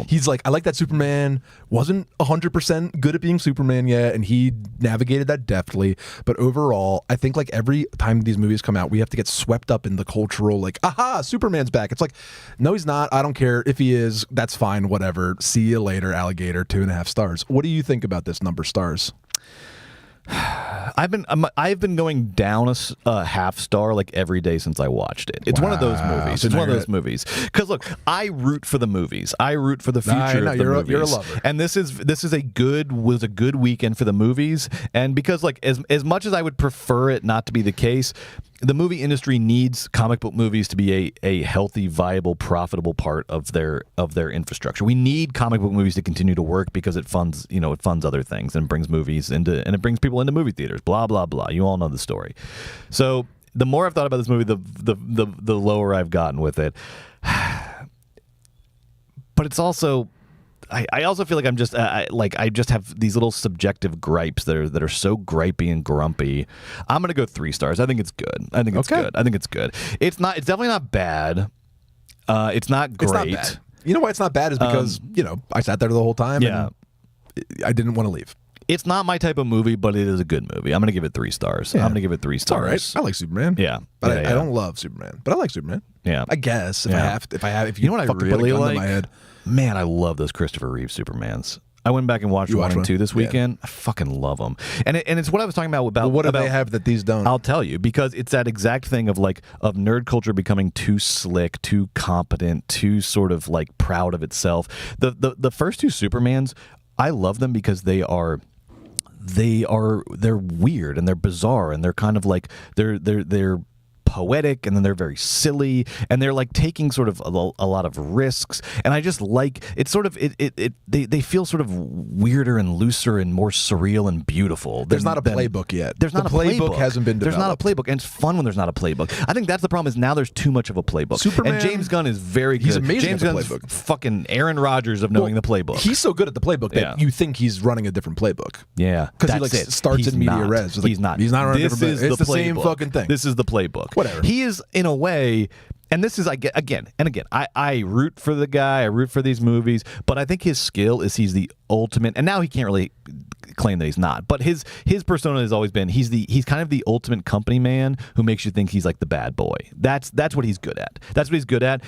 Speaker 2: he's like, I like that Superman wasn't 100% good at being Superman yet, and he navigated that deftly. But overall, I think like every time these movies come out, we have to get swept up in the cultural, like, aha, Superman's back. It's like, no, he's not. I don't care if he is. That's fine. Whatever. See you later, alligator. 2.5 stars. What do you think about this number stars?
Speaker 1: I've been going down a half star like every day since I watched it. It's one of those movies. It's one of those movies. Because look, I root for the movies. I root for the future of the movies.
Speaker 2: You're a lover.
Speaker 1: And this was a good weekend for the movies. And because like as much as I would prefer it not to be the case, the movie industry needs comic book movies to be a healthy, viable, profitable part of their infrastructure. We need comic book movies to continue to work because it funds other things and brings movies and it brings people into movie theaters. Blah blah blah. You all know the story. So the more I've thought about this movie, the lower I've gotten with it. But it's also. I also feel like I'm just I just have these little subjective gripes that are so gripey and grumpy. I'm gonna go 3 stars. I think it's good. I think it's good. I think it's good. It's definitely not bad. It's not great.
Speaker 2: It's not bad. You know why it's not bad is because I sat there the whole time.
Speaker 1: Yeah,
Speaker 2: and I didn't want to leave.
Speaker 1: It's not my type of movie, but it is a good movie. I'm gonna give it 3 stars.
Speaker 2: Yeah.
Speaker 1: I'm gonna give it 3 stars.
Speaker 2: All right. I like Superman.
Speaker 1: Yeah,
Speaker 2: but
Speaker 1: yeah,
Speaker 2: I don't love Superman. But I like Superman.
Speaker 1: Yeah,
Speaker 2: I guess if
Speaker 1: you know what I
Speaker 2: fucking
Speaker 1: really
Speaker 2: put a gun to
Speaker 1: like?
Speaker 2: my head.
Speaker 1: Man, I love those Christopher Reeve Supermans. I went back and watched 1 and 2 this weekend. I fucking love them. And it's what I was talking about.
Speaker 2: Well, what do they have that these don't?
Speaker 1: I'll tell you, because it's that exact thing of nerd culture becoming too slick, too competent, too sort of like proud of itself. The first 2 Supermans, I love them because they are they're weird and they're bizarre and they're kind of like they're poetic, and then they're very silly, and they're like taking sort of a lot of risks, and I just like it's sort of they feel sort of weirder and looser and more surreal and beautiful.
Speaker 2: There's not a playbook yet.
Speaker 1: There's not a playbook.
Speaker 2: Hasn't been developed.
Speaker 1: There's not a playbook, and it's fun when there's not a playbook. I think that's the problem. Is now there's too much of a playbook.
Speaker 2: Superman,
Speaker 1: and James Gunn is very good.
Speaker 2: He's amazing
Speaker 1: James
Speaker 2: at the
Speaker 1: Gunn's
Speaker 2: playbook.
Speaker 1: Fucking Aaron Rodgers of knowing the playbook.
Speaker 2: He's so good at the playbook that you think he's running a different playbook.
Speaker 1: Yeah,
Speaker 2: because he
Speaker 1: that's it.
Speaker 2: starts
Speaker 1: He's
Speaker 2: in media
Speaker 1: not.
Speaker 2: res.
Speaker 1: He's not.
Speaker 2: He's not running a
Speaker 1: This
Speaker 2: different
Speaker 1: is
Speaker 2: playbook. It's the same
Speaker 1: playbook.
Speaker 2: fucking thing.
Speaker 1: This is the playbook.
Speaker 2: Whatever.
Speaker 1: He is in a way. And this is, I get again and again. I root for the guy. I root for these movies, but I think his skill is he's the ultimate. And now he can't really claim that he's not. But his persona has always been he's kind of the ultimate company man who makes you think he's like the bad boy. That's what he's good at. That's what he's good at.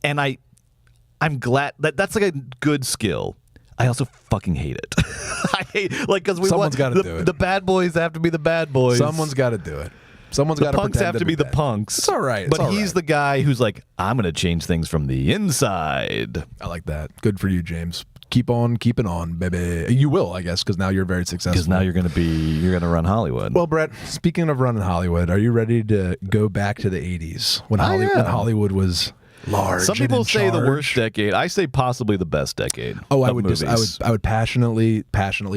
Speaker 1: And I'm glad that's like a good skill. I also fucking hate it. I hate because
Speaker 2: Someone's gotta do it.
Speaker 1: The bad boys have to be the bad boys.
Speaker 2: Someone's got to do it. Someone's got
Speaker 1: The
Speaker 2: to
Speaker 1: punks have to be the
Speaker 2: bad.
Speaker 1: punks.
Speaker 2: It's all right.
Speaker 1: But he's the guy who's like, I'm going to change things from the inside.
Speaker 2: I like that. Good for you, James. Keep on keeping on, baby. You will, I guess, because now you're very successful.
Speaker 1: Because now you're going to run Hollywood.
Speaker 2: Well, Brett, speaking of running Hollywood, are you ready to go back to the 80s when Hollywood was large?
Speaker 1: Some people
Speaker 2: and in
Speaker 1: say the
Speaker 2: charge?
Speaker 1: worst decade. I say possibly the best decade.
Speaker 2: Oh, I
Speaker 1: of
Speaker 2: would
Speaker 1: movies.
Speaker 2: I would passionately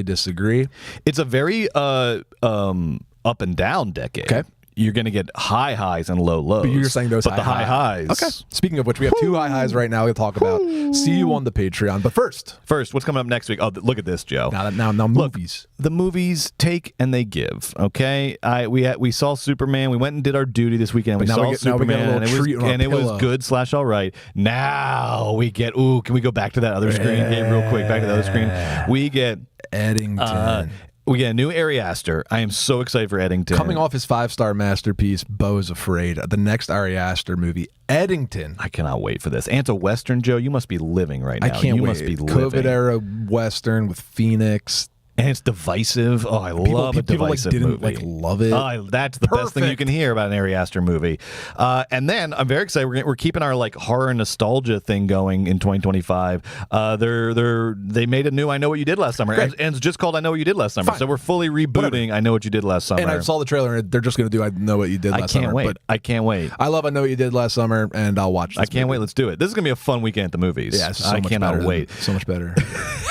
Speaker 2: disagree.
Speaker 1: It's a very up and down decade.
Speaker 2: Okay.
Speaker 1: You're going to get high highs and low lows.
Speaker 2: But you're saying those
Speaker 1: but the high highs.
Speaker 2: Okay. Speaking of which, we have two high highs right now we'll talk about. See you on the Patreon. But first,
Speaker 1: what's coming up next week? Oh, look at this, Joe.
Speaker 2: Now movies.
Speaker 1: The movies take and they give. Okay, we saw Superman. We went and did our duty this weekend. We saw Superman, and it was good / all right. Now we get. Ooh, can we go back to that other screen game real quick? Back to the other screen. We get
Speaker 2: Eddington.
Speaker 1: We get a new Ari Aster. I am so excited for Eddington.
Speaker 2: Coming off his 5-star masterpiece, Beau's Afraid, the next Ari Aster movie, Eddington.
Speaker 1: I cannot wait for this. And it's a Western, Joe. You must be living right now.
Speaker 2: I can't
Speaker 1: you
Speaker 2: wait.
Speaker 1: Must be living.
Speaker 2: COVID era Western with Phoenix.
Speaker 1: And it's divisive. Oh, I love a divisive
Speaker 2: didn't
Speaker 1: movie.
Speaker 2: Love it.
Speaker 1: That's the best thing you can hear about an Ari Aster movie. And then I'm very excited. We're keeping our horror nostalgia thing going in 2025. They made a new I Know What You Did Last Summer, and it's just called I Know What You Did Last Summer.
Speaker 2: Fine.
Speaker 1: So we're fully rebooting I Know What You Did Last Summer.
Speaker 2: And I saw the trailer, and they're just going to do I Know What You Did Last Summer.
Speaker 1: I can't wait.
Speaker 2: I love I Know What You Did Last Summer, and I'll watch this.
Speaker 1: I can't wait. Let's do it. This is going to be a fun weekend at the movies.
Speaker 2: Yeah, it's so
Speaker 1: I
Speaker 2: much
Speaker 1: cannot
Speaker 2: better
Speaker 1: wait.
Speaker 2: So much better.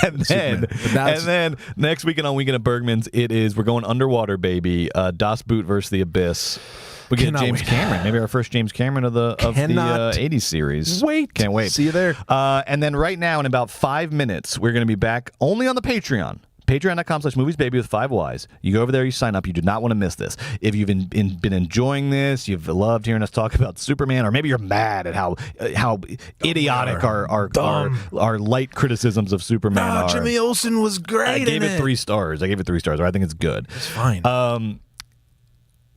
Speaker 1: And then next weekend on Weekend at Bergman's, we're going underwater, baby. Das Boot versus the Abyss. We get James Cameron. Maybe our first James Cameron of the 80s series. Can't wait.
Speaker 2: See you there.
Speaker 1: And then right now, in about 5 minutes, we're going to be back only on the Patreon. Patreon.com/moviesbaby with 5 Ys. You go over there, you sign up. You do not want to miss this. If you've been enjoying this, you've loved hearing us talk about Superman, or maybe you're mad at how idiotic our light criticisms of Superman are.
Speaker 2: Jimmy Olsen was great.
Speaker 1: I gave it 3 stars. I think it's good.
Speaker 2: It's fine.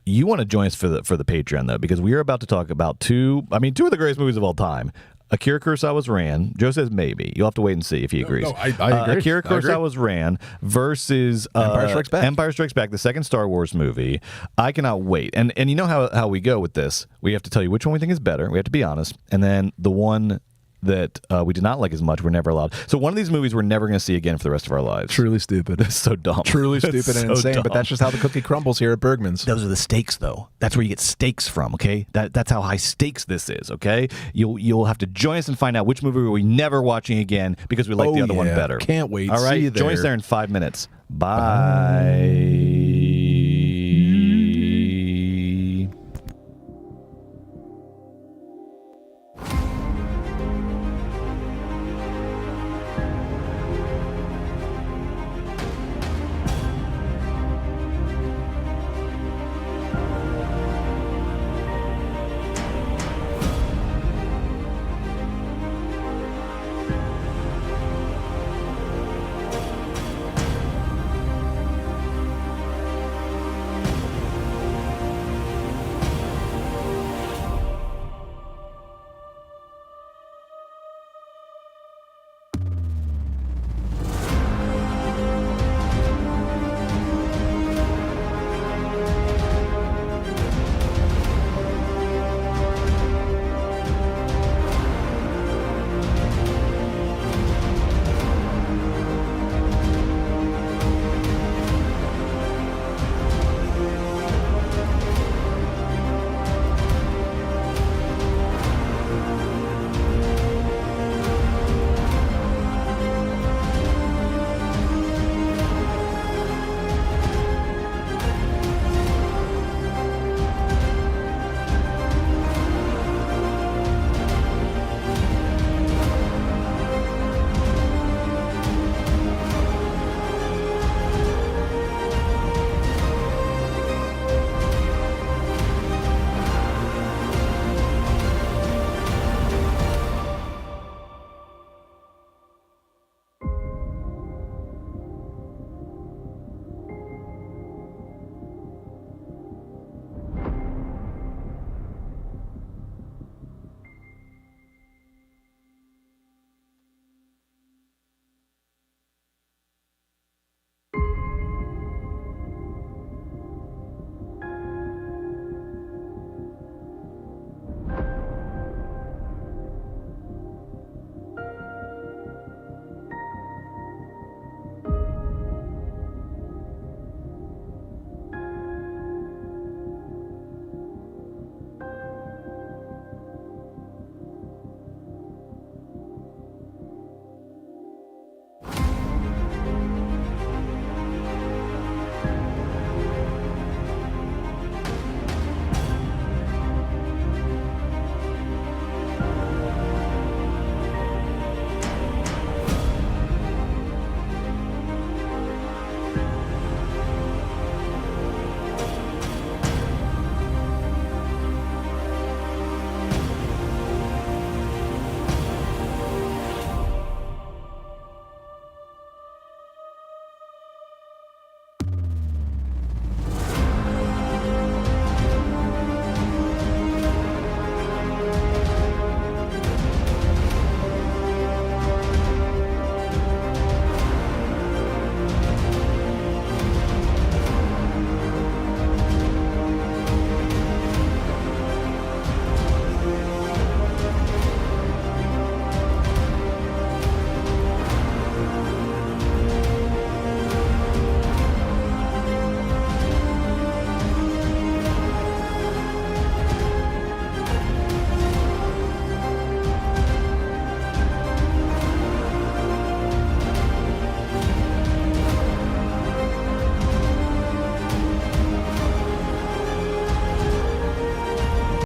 Speaker 1: You want to join us for the Patreon though, because we are about to talk about two of the greatest movies of all time. Akira Kurosawa's Ran. Joe says maybe. You'll have to wait and see if he agrees.
Speaker 2: No, I agree.
Speaker 1: Akira Kurosawa's Ran versus
Speaker 2: Empire Strikes Back.
Speaker 1: Empire Strikes Back, the second Star Wars movie. I cannot wait. And you know how we go with this. We have to tell you which one we think is better. We have to be honest. And then the one that we did not like as much, we're never allowed. So one of these movies we're never going to see again for the rest of our lives.
Speaker 2: Truly stupid.
Speaker 1: It's so dumb.
Speaker 2: Truly stupid and insane,
Speaker 1: dumb.
Speaker 2: but that's just how the cookie crumbles here at Bergman's.
Speaker 1: Those are the stakes, though. That's where you get stakes from, okay? That's how high stakes this is, okay? You'll have to join us and find out which movie we're never watching again because we like the other one better.
Speaker 2: Can't wait.
Speaker 1: All right?
Speaker 2: See you there.
Speaker 1: Join us there in 5 minutes. Bye.